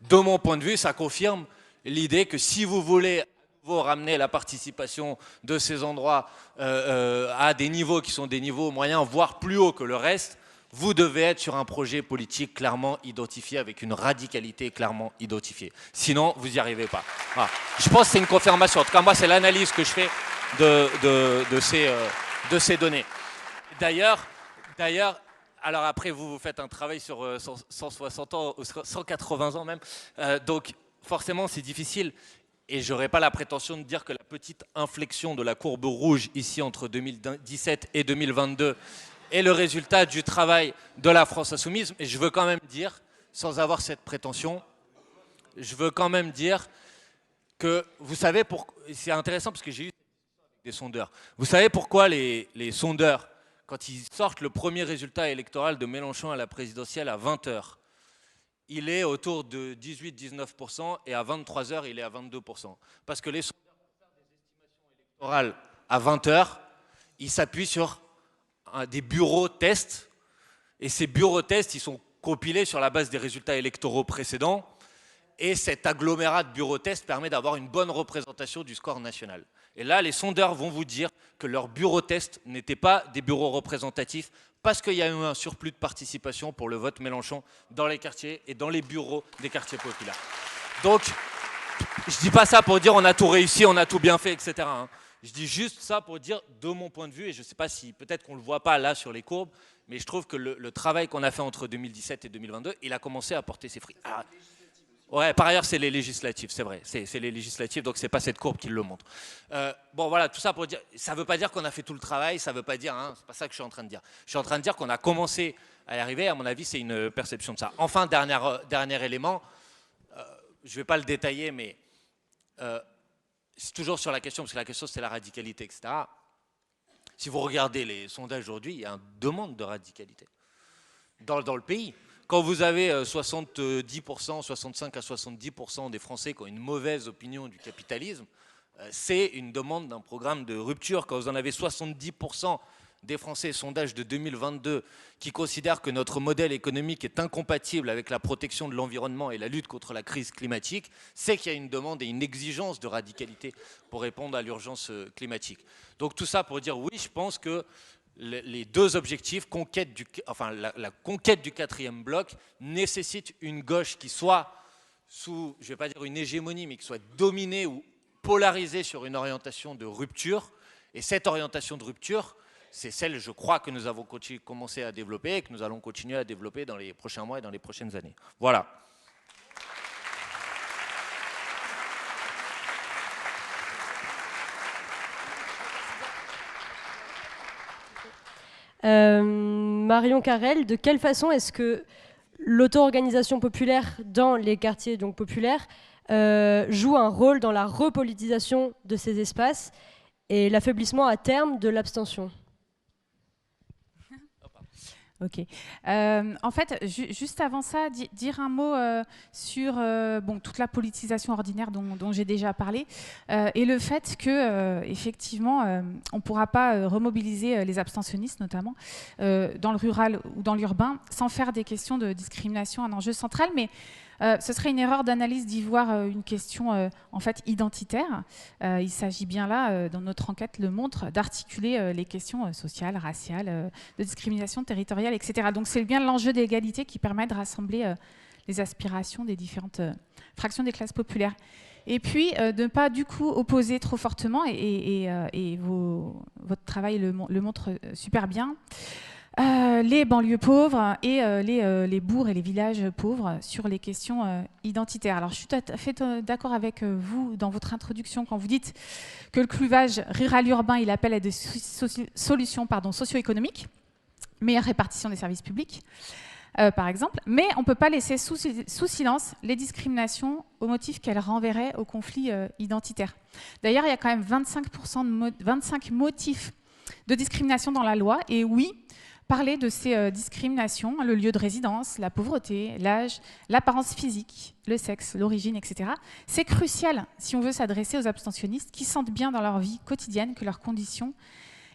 De mon point de vue, ça confirme l'idée que si vous voulez ramener la participation de ces endroits à des niveaux qui sont des niveaux moyens, voire plus hauts que le reste, vous devez être sur un projet politique clairement identifié, avec une radicalité clairement identifiée. Sinon, vous n'y arrivez pas. Voilà. Je pense que c'est une confirmation. En tout cas, moi, c'est l'analyse que je fais de ces données. D'ailleurs, alors après, vous faites un travail sur 160 ans, 180 ans même, donc forcément, c'est difficile. Et je n'aurais pas la prétention de dire que la petite inflexion de la courbe rouge ici entre 2017 et 2022 est le résultat du travail de la France insoumise. Mais je veux quand même dire, sans avoir cette prétention, je veux quand même dire que, vous savez, c'est intéressant parce que j'ai eu des sondeurs. Vous savez pourquoi les sondeurs, quand ils sortent le premier résultat électoral de Mélenchon à la présidentielle à 20h, il est autour de 18-19% et à 23h, il est à 22%. Parce que les sondeurs pour faire des estimations électorales à 20h, ils s'appuient sur des bureaux tests. Et ces bureaux tests, ils sont compilés sur la base des résultats électoraux précédents. Et cet agglomérat de bureaux tests permet d'avoir une bonne représentation du score national. Et là, les sondeurs vont vous dire que leurs bureaux tests n'étaient pas des bureaux représentatifs parce qu'il y a eu un surplus de participation pour le vote Mélenchon dans les quartiers et dans les bureaux des quartiers populaires. Donc, je ne dis pas ça pour dire on a tout réussi, on a tout bien fait, etc. hein. Je dis juste ça pour dire, de mon point de vue, et je ne sais pas si, peut-être qu'on ne le voit pas là sur les courbes, mais je trouve que le travail qu'on a fait entre 2017 et 2022, il a commencé à porter ses fruits. Ah, ouais, par ailleurs, c'est les législatives, c'est vrai. C'est les législatives, donc c'est pas cette courbe qui le montre. Bon, voilà, tout ça pour dire, ça ne veut pas dire qu'on a fait tout le travail, ça ne veut pas dire, hein, c'est pas ça que je suis en train de dire. Je suis en train de dire qu'on a commencé à y arriver, à mon avis, c'est une perception de ça. Enfin, dernier élément, je ne vais pas le détailler, mais c'est toujours sur la question, parce que la question c'est la radicalité, etc. Si vous regardez les sondages aujourd'hui, il y a une demande de radicalité dans le pays. Quand vous avez 70%, 65 à 70% des Français qui ont une mauvaise opinion du capitalisme, c'est une demande d'un programme de rupture. Quand vous en avez 70% des Français, sondage de 2022, qui considèrent que notre modèle économique est incompatible avec la protection de l'environnement et la lutte contre la crise climatique, c'est qu'il y a une demande et une exigence de radicalité pour répondre à l'urgence climatique. Donc tout ça pour dire oui, je pense que les deux objectifs, la conquête du quatrième bloc, nécessite une gauche qui soit sous, je ne vais pas dire une hégémonie, mais qui soit dominée ou polarisée sur une orientation de rupture. Et cette orientation de rupture, c'est celle, je crois, que nous avons commencé à développer et que nous allons continuer à développer dans les prochains mois et dans les prochaines années. Voilà. Marion Carrel, de quelle façon est-ce que l'auto-organisation populaire dans les quartiers donc populaires joue un rôle dans la repolitisation de ces espaces et l'affaiblissement à terme de l'abstention? Ok. En fait, juste avant ça, dire un mot sur toute la politisation ordinaire dont j'ai déjà parlé et le fait que effectivement, on ne pourra pas remobiliser les abstentionnistes, notamment dans le rural ou dans l'urbain, sans faire des questions de discrimination un enjeu central. Mais ce serait une erreur d'analyse d'y voir une question en fait identitaire. Il s'agit bien là, dans notre enquête le montre, d'articuler les questions sociales, raciales, de discrimination territoriale, etc. Donc c'est bien l'enjeu d'égalité qui permet de rassembler les aspirations des différentes fractions des classes populaires. Et puis de ne pas du coup opposer trop fortement, et votre travail le montre super bien, les banlieues pauvres et les bourgs et les villages pauvres sur les questions identitaires. Alors je suis tout à fait d'accord avec vous dans votre introduction quand vous dites que le clivage rural-urbain, il appelle à des solutions socio-économiques, meilleure répartition des services publics, par exemple, mais on ne peut pas laisser sous silence les discriminations au motif qu'elles renverraient au conflit identitaire. D'ailleurs, il y a quand même 25 motifs de discrimination dans la loi, et oui, parler de ces discriminations, le lieu de résidence, la pauvreté, l'âge, l'apparence physique, le sexe, l'origine, etc. C'est crucial si on veut s'adresser aux abstentionnistes qui sentent bien dans leur vie quotidienne que leurs conditions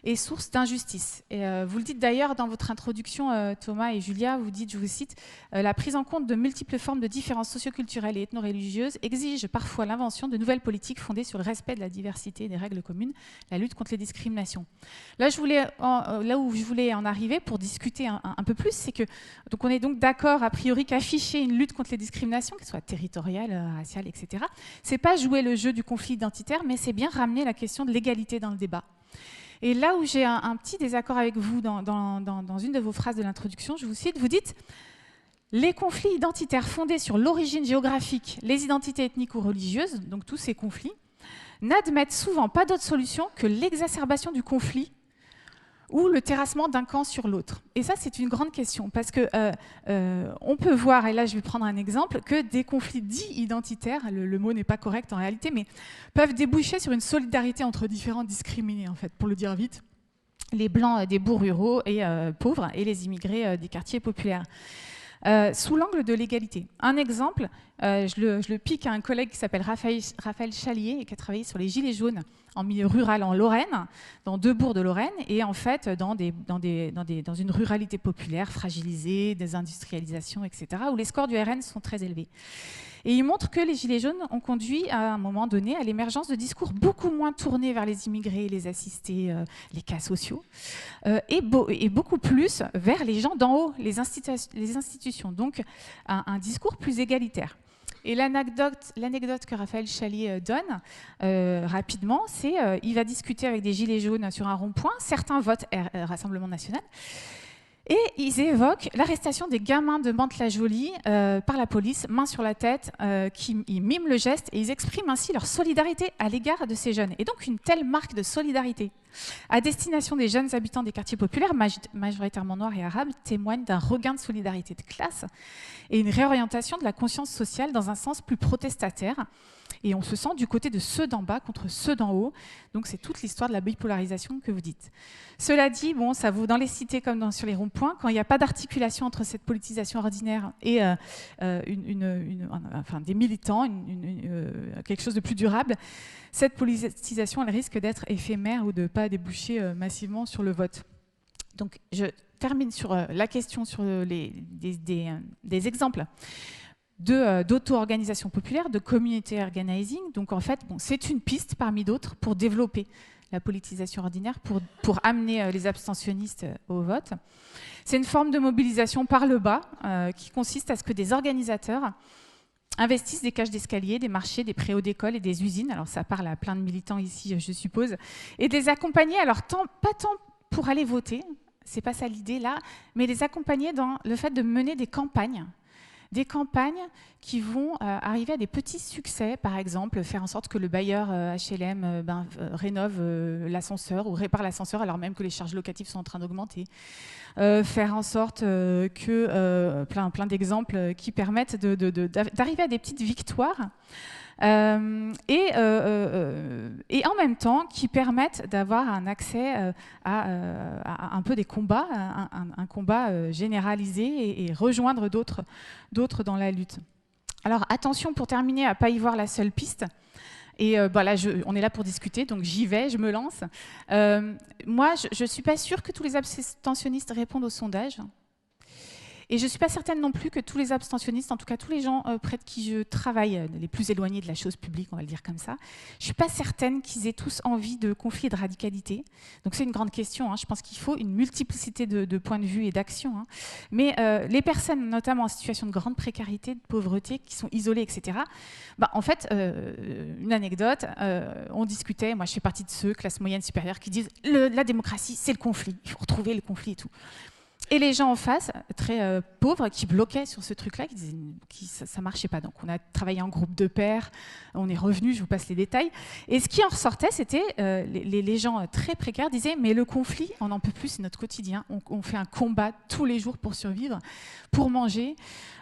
est source d'injustice. Et vous le dites d'ailleurs dans votre introduction, Thomas et Julia, vous dites, je vous cite, la prise en compte de multiples formes de différences socioculturelles et ethno-religieuses exige parfois l'invention de nouvelles politiques fondées sur le respect de la diversité et des règles communes, la lutte contre les discriminations. Là où je voulais en arriver pour discuter un peu plus, c'est que donc on est donc d'accord a priori qu'afficher une lutte contre les discriminations, qu'elle soit territoriale, raciale, etc., c'est pas jouer le jeu du conflit identitaire, mais c'est bien ramener la question de l'égalité dans le débat. Et là où j'ai un petit désaccord avec vous dans une de vos phrases de l'introduction, je vous cite, vous dites « Les conflits identitaires fondés sur l'origine géographique, les identités ethniques ou religieuses, donc tous ces conflits, n'admettent souvent pas d'autre solution que l'exacerbation du conflit ou le terrassement d'un camp sur l'autre. » Et ça, c'est une grande question, parce que on peut voir, et là je vais prendre un exemple, que des conflits dits identitaires, le mot n'est pas correct en réalité, mais peuvent déboucher sur une solidarité entre différents discriminés, en fait, pour le dire vite, les blancs des bourgs ruraux et pauvres et les immigrés des quartiers populaires. Sous l'angle de l'égalité. Un exemple, je le pique à un collègue qui s'appelle Raphaël Chalier et qui a travaillé sur les gilets jaunes en milieu rural en Lorraine, dans 2 bourgs de Lorraine, et en fait dans une ruralité populaire fragilisée, désindustrialisation, etc., où les scores du RN sont très élevés. Et il montre que les Gilets jaunes ont conduit à un moment donné à l'émergence de discours beaucoup moins tournés vers les immigrés, les assistés, les cas sociaux, et beaucoup plus vers les gens d'en haut, les institutions. Donc un discours plus égalitaire. Et l'anecdote que Raphaël Chalier donne rapidement, c'est qu'il va discuter avec des Gilets jaunes sur un rond-point, certains votent Rassemblement National, Et ils évoquent l'arrestation des gamins de Mantes-la-Jolie par la police, main sur la tête, ils miment le geste et ils expriment ainsi leur solidarité à l'égard de ces jeunes. Et donc une telle marque de solidarité à destination des jeunes habitants des quartiers populaires, majoritairement noirs et arabes, témoigne d'un regain de solidarité de classe et une réorientation de la conscience sociale dans un sens plus protestataire. Et on se sent du côté de ceux d'en bas contre ceux d'en haut. Donc c'est toute l'histoire de la bipolarisation que vous dites. Cela dit, bon, ça vaut dans les cités comme sur les ronds-points, quand il n'y a pas d'articulation entre cette politisation ordinaire et des militants, quelque chose de plus durable, cette politisation, elle risque d'être éphémère ou de ne pas déboucher massivement sur le vote. Donc je termine sur la question sur des exemples d'auto-organisation populaire, de community organizing. Donc en fait, bon, c'est une piste parmi d'autres pour développer la politisation ordinaire, pour amener les abstentionnistes au vote. C'est une forme de mobilisation par le bas qui consiste à ce que des organisateurs investissent des cages d'escalier, des marchés, des préaux d'école et des usines. Alors ça parle à plein de militants ici, je suppose. Et de les accompagner, alors pas tant pour aller voter, c'est pas ça l'idée là, mais les accompagner dans le fait de mener des campagnes qui vont arriver à des petits succès, par exemple faire en sorte que le bailleur HLM rénove l'ascenseur ou répare l'ascenseur alors même que les charges locatives sont en train d'augmenter. Faire en sorte que plein d'exemples qui permettent d'arriver à des petites victoires et en même temps qui permettent d'avoir un accès à un peu des combats, un combat généralisé et rejoindre d'autres dans la lutte. Alors attention pour terminer à ne pas y voir la seule piste. Et là, on est là pour discuter, donc j'y vais, je me lance. Moi, je ne suis pas sûre que tous les abstentionnistes répondent au sondage. Et je ne suis pas certaine non plus que tous les abstentionnistes, en tout cas tous les gens près de qui je travaille, les plus éloignés de la chose publique, on va le dire comme ça, je ne suis pas certaine qu'ils aient tous envie de conflits et de radicalité. Donc c'est une grande question. Je pense qu'il faut une multiplicité de points de vue et d'actions. Mais les personnes, notamment en situation de grande précarité, de pauvreté, qui sont isolées, etc., en fait, une anecdote, on discutait, moi je fais partie de ceux, classe moyenne supérieure, qui disent la démocratie, c'est le conflit, il faut retrouver le conflit et tout. Et les gens en face, très pauvres, qui bloquaient sur ce truc-là, qui disaient que ça ne marchait pas. Donc on a travaillé en groupe de pairs, on est revenus, je vous passe les détails. Et ce qui en ressortait, c'était les gens très précaires disaient « mais le conflit, on n'en peut plus, c'est notre quotidien. On fait un combat tous les jours pour survivre, pour manger.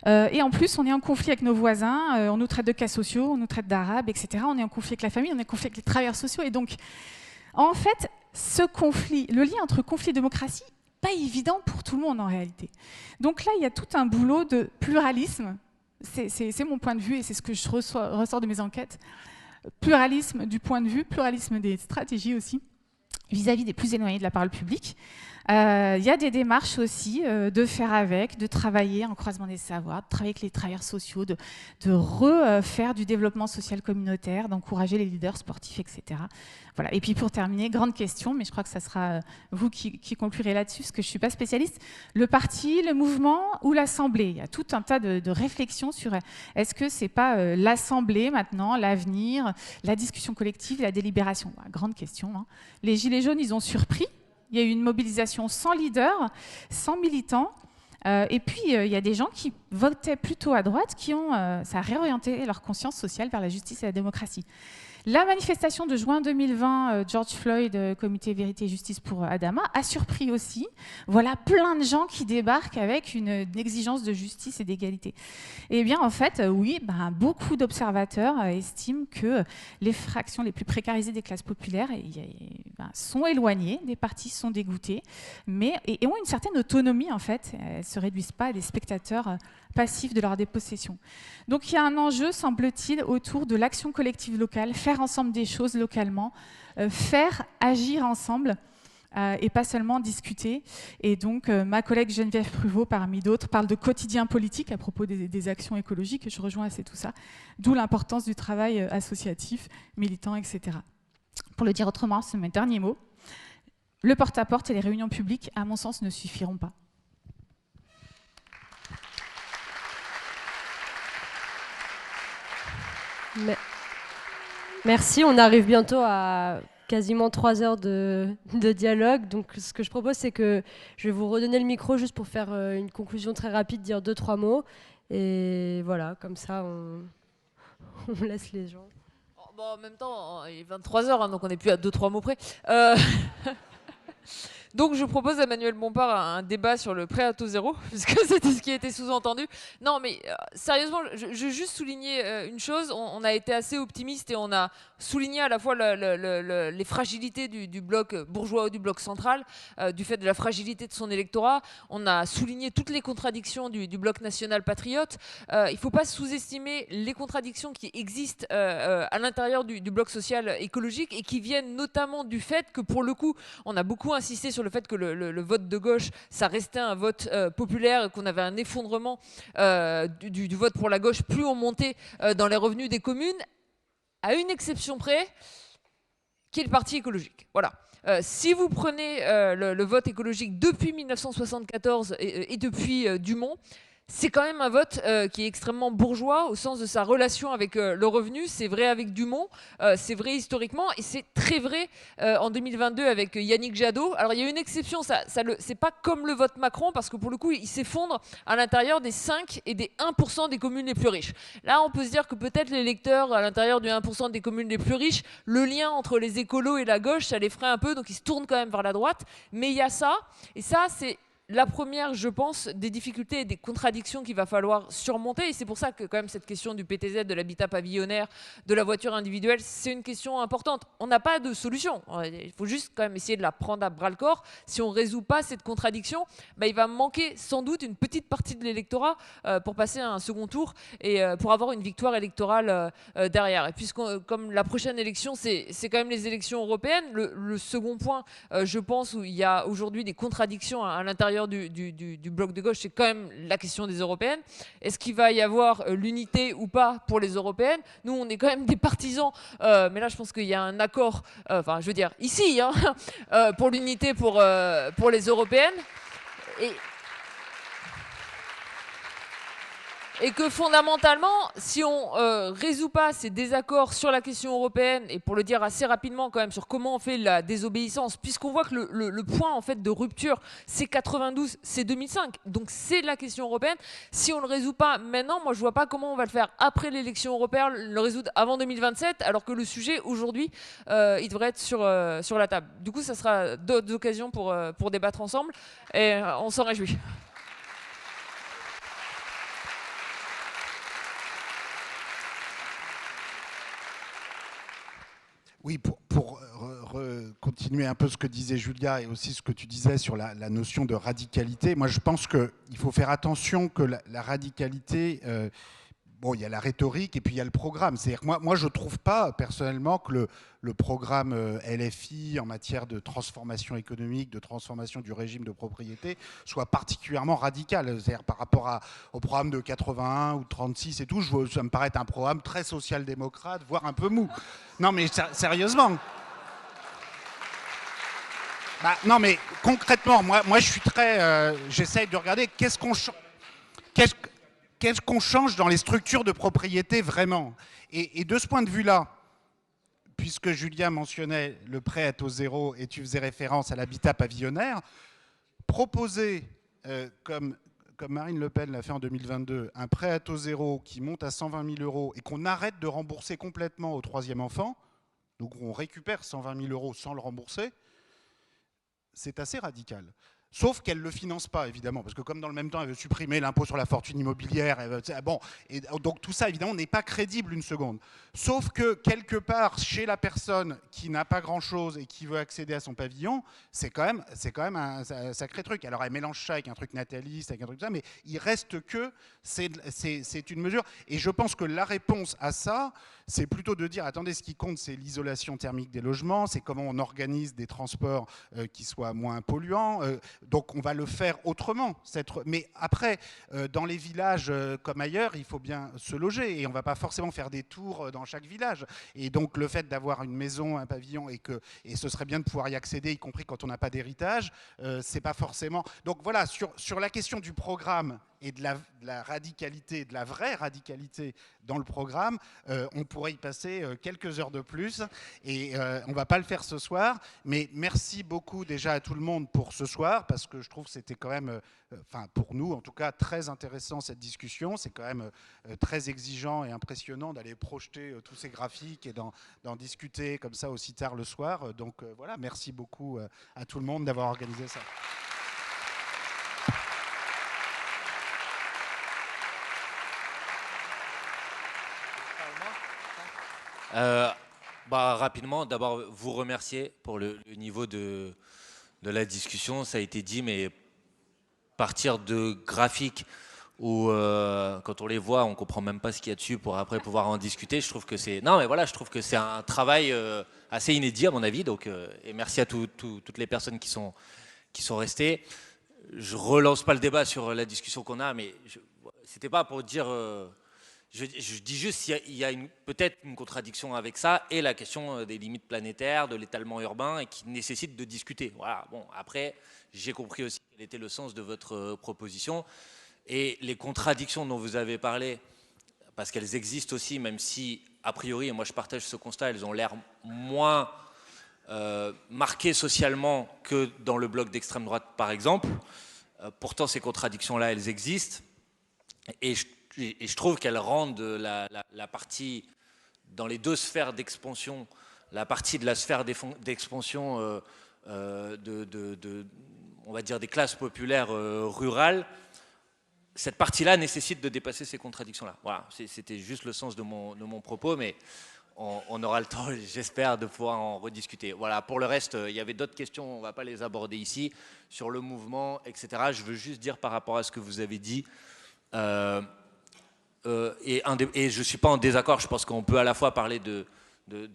Et en plus, on est en conflit avec nos voisins, on nous traite de cas sociaux, on nous traite d'arabes, etc. On est en conflit avec la famille, on est en conflit avec les travailleurs sociaux. Et donc, en fait, ce conflit, le lien entre conflit et démocratie, pas évident pour tout le monde en réalité. Donc là, il y a tout un boulot de pluralisme. C'est mon point de vue et c'est ce que je ressors de mes enquêtes. Pluralisme du point de vue, pluralisme des stratégies aussi, vis-à-vis des plus éloignés de la parole publique. Il y a des démarches aussi de faire avec, de travailler en croisement des savoirs, de travailler avec les travailleurs sociaux, de refaire du développement social communautaire, d'encourager les leaders sportifs, etc. Voilà. Et puis pour terminer, grande question, mais je crois que ça sera vous qui conclurez là-dessus, parce que je ne suis pas spécialiste, le parti, le mouvement ou l'Assemblée. Il y a tout un tas de réflexions sur est-ce que ce n'est pas l'Assemblée maintenant, l'avenir, la discussion collective, la délibération. Voilà, grande question. Les Gilets jaunes, ils ont surpris. Il y a eu une mobilisation sans leader, sans militants. Et puis, il y a des gens qui votaient plutôt à droite, ça a réorienté leur conscience sociale vers la justice et la démocratie. La manifestation de juin 2020, George Floyd, Comité Vérité et Justice pour Adama, a surpris aussi. Voilà plein de gens qui débarquent avec une exigence de justice et d'égalité. Eh bien, en fait, oui, beaucoup d'observateurs estiment que les fractions les plus précarisées des classes populaires sont éloignées, des partis sont dégoûtés, et ont une certaine autonomie, en fait. Elles ne se réduisent pas à des spectateurs passifs de leur dépossession. Donc il y a un enjeu, semble-t-il, autour de l'action collective locale, faire ensemble des choses localement, faire agir ensemble et pas seulement discuter. Et donc ma collègue Geneviève Pruvot, parmi d'autres, parle de quotidien politique à propos des actions écologiques, et je rejoins assez tout ça, d'où l'importance du travail associatif, militant, etc. Pour le dire autrement, c'est mes derniers mots, le porte-à-porte et les réunions publiques, à mon sens, ne suffiront pas. Merci, on arrive bientôt à quasiment 3 heures de dialogue. Donc ce que je propose, c'est que je vais vous redonner le micro juste pour faire une conclusion très rapide, dire 2-3 mots. Et voilà, comme ça, on laisse les gens. Bon, en même temps, il est 23 heures, hein, donc on n'est plus à 2-3 mots près. Donc je propose à Manuel Bompard un débat sur le prêt à taux zéro, puisque c'était ce qui était sous-entendu. Non, mais sérieusement, je veux juste souligner une chose. On a été assez optimiste et on a souligné à la fois les fragilités du bloc bourgeois ou du bloc central, du fait de la fragilité de son électorat. On a souligné toutes les contradictions du bloc national patriote. Il ne faut pas sous-estimer les contradictions qui existent à l'intérieur du bloc social écologique et qui viennent notamment du fait que, pour le coup, on a beaucoup insisté sur le fait que le vote de gauche, ça restait un vote populaire et qu'on avait un effondrement du vote pour la gauche plus on montait dans les revenus des communes, à une exception près, qui est le Parti écologique. Voilà. Si vous prenez le vote écologique depuis 1974 et depuis Dumont, c'est quand même un vote qui est extrêmement bourgeois au sens de sa relation avec le revenu. C'est vrai avec Dumont, c'est vrai historiquement, et c'est très vrai en 2022 avec Yannick Jadot. Alors il y a une exception, c'est pas comme le vote Macron, parce que pour le coup, il s'effondre à l'intérieur des 5 et des 1% des communes les plus riches. Là, on peut se dire que peut-être les électeurs à l'intérieur du 1% des communes les plus riches, le lien entre les écolos et la gauche, ça les ferait un peu, donc ils se tournent quand même vers la droite. Mais il y a ça, et ça, c'est la première, je pense, des difficultés et des contradictions qu'il va falloir surmonter. Et c'est pour ça que quand même cette question du PTZ, de l'habitat pavillonnaire, de la voiture individuelle, c'est une question importante. On n'a pas de solution. Il faut juste quand même essayer de la prendre à bras-le-corps. Si on ne résout pas cette contradiction, il va manquer sans doute une petite partie de l'électorat pour passer à un second tour et pour avoir une victoire électorale derrière. Et puisque comme la prochaine élection, c'est quand même les élections européennes, le second point, je pense, où il y a aujourd'hui des contradictions à l'intérieur du bloc de gauche, c'est quand même la question des européennes. Est-ce qu'il va y avoir l'unité ou pas pour les européennes? Nous, on est quand même des partisans, mais là, je pense qu'il y a un accord, enfin, je veux dire, ici, hein, pour l'unité pour les européennes. Et que fondamentalement, si on résout pas ces désaccords sur la question européenne, et pour le dire assez rapidement quand même sur comment on fait la désobéissance, puisqu'on voit que le point en fait de rupture, c'est 92, c'est 2005, donc c'est la question européenne. Si on le résout pas maintenant, moi je vois pas comment on va le faire après l'élection européenne, le résoudre avant 2027, alors que le sujet aujourd'hui, il devrait être sur la table. Du coup, ça sera d'autres occasions pour débattre ensemble, et on s'en réjouit. Oui, pour continuer un peu ce que disait Julia et aussi ce que tu disais sur la notion de radicalité, moi je pense qu'il faut faire attention que la radicalité, bon, il y a la rhétorique et puis il y a le programme. C'est-à-dire que moi je ne trouve pas personnellement que le programme LFI en matière de transformation économique, de transformation du régime de propriété soit particulièrement radical. C'est-à-dire par rapport au programme de 81 ou 36 et tout, ça me paraît être un programme très social-démocrate, voire un peu mou. Non mais sérieusement. Non mais concrètement, moi je suis très... j'essaye de regarder qu'est-ce qu'on change dans les structures de propriété vraiment. Et de ce point de vue-là, puisque Julien mentionnait le prêt à taux zéro et tu faisais référence à l'habitat pavillonnaire, proposer, comme Marine Le Pen l'a fait en 2022, un prêt à taux zéro qui monte à 120 000 euros et qu'on arrête de rembourser complètement au troisième enfant, donc on récupère 120 000 euros sans le rembourser, c'est assez radical. Sauf qu'elle ne le finance pas, évidemment, parce que comme dans le même temps, elle veut supprimer l'impôt sur la fortune immobilière, bon, et donc tout ça, évidemment, n'est pas crédible une seconde. Sauf que, quelque part, chez la personne qui n'a pas grand-chose et qui veut accéder à son pavillon, c'est quand même un sacré truc. Alors, elle mélange ça avec un truc nataliste, avec un truc comme ça, mais il reste que c'est une mesure. Et je pense que la réponse à ça, c'est plutôt de dire, attendez, ce qui compte, c'est l'isolation thermique des logements, c'est comment on organise des transports qui soient moins polluants. Donc on va le faire autrement. Mais après, dans les villages comme ailleurs, il faut bien se loger et on ne va pas forcément faire des tours dans chaque village. Et donc le fait d'avoir une maison, un pavillon, et ce serait bien de pouvoir y accéder, y compris quand on n'a pas d'héritage, c'est pas forcément... Donc voilà, sur la question du programme, et de la radicalité, de la vraie radicalité dans le programme, on pourrait y passer quelques heures de plus. Et on ne va pas le faire ce soir. Mais merci beaucoup déjà à tout le monde pour ce soir, parce que je trouve que c'était quand même, pour nous en tout cas, très intéressant cette discussion. C'est quand même très exigeant et impressionnant d'aller projeter tous ces graphiques et d'en discuter comme ça aussi tard le soir. Donc voilà, merci beaucoup à tout le monde d'avoir organisé ça. Rapidement, d'abord vous remercier pour le niveau de la discussion. Ça a été dit, mais partir de graphiques où quand on les voit, on comprend même pas ce qu'il y a dessus pour après pouvoir en discuter. Je trouve que c'est je trouve que c'est un travail assez inédit à mon avis. Donc et merci à toutes les personnes qui sont restées. Je relance pas le débat sur la discussion qu'on a, mais c'était pas pour dire. Je dis juste qu'il y a peut-être une contradiction avec ça et la question des limites planétaires, de l'étalement urbain et qui nécessite de discuter. Voilà. Bon, après, j'ai compris aussi quel était le sens de votre proposition et les contradictions dont vous avez parlé, parce qu'elles existent aussi, même si, a priori, et moi je partage ce constat, elles ont l'air moins marquées socialement que dans le bloc d'extrême droite, par exemple. Pourtant, ces contradictions-là, elles existent. Et je trouve qu'elles rendent la partie dans les deux sphères d'expansion, la partie de la sphère d'expansion on va dire des classes populaires rurales, cette partie-là nécessite de dépasser ces contradictions-là. Voilà, c'était juste le sens de mon propos, mais on aura le temps, j'espère, de pouvoir en rediscuter. Voilà, pour le reste, il y avait d'autres questions, on ne va pas les aborder ici, sur le mouvement, etc. Je veux juste dire par rapport à ce que vous avez dit, et je ne suis pas en désaccord, je pense qu'on peut à la fois parler de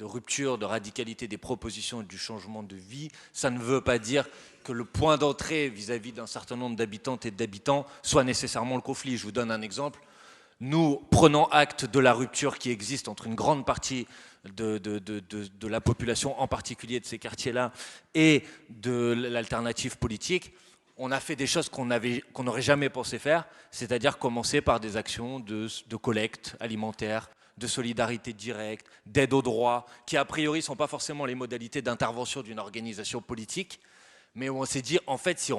rupture, de radicalité des propositions et du changement de vie. Ça ne veut pas dire que le point d'entrée vis-à-vis d'un certain nombre d'habitantes et d'habitants soit nécessairement le conflit. Je vous donne un exemple. Nous prenons acte de la rupture qui existe entre une grande partie de la population, en particulier de ces quartiers-là, et de l'alternative politique. On a fait des choses qu'on n'aurait jamais pensé faire, c'est-à-dire commencer par des actions de collecte alimentaire, de solidarité directe, d'aide aux droits, qui a priori ne sont pas forcément les modalités d'intervention d'une organisation politique, mais où on s'est dit, en fait,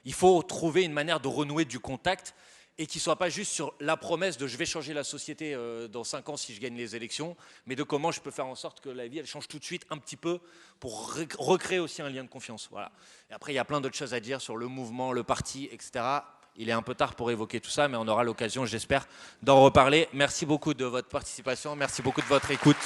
il faut trouver une manière de renouer du contact et qui ne soit pas juste sur la promesse de je vais changer la société dans 5 ans si je gagne les élections, mais de comment je peux faire en sorte que la vie elle change tout de suite un petit peu pour recréer aussi un lien de confiance. Voilà. Et après, il y a plein d'autres choses à dire sur le mouvement, le parti, etc. Il est un peu tard pour évoquer tout ça, mais on aura l'occasion, j'espère, d'en reparler. Merci beaucoup de votre participation, merci beaucoup de votre écoute.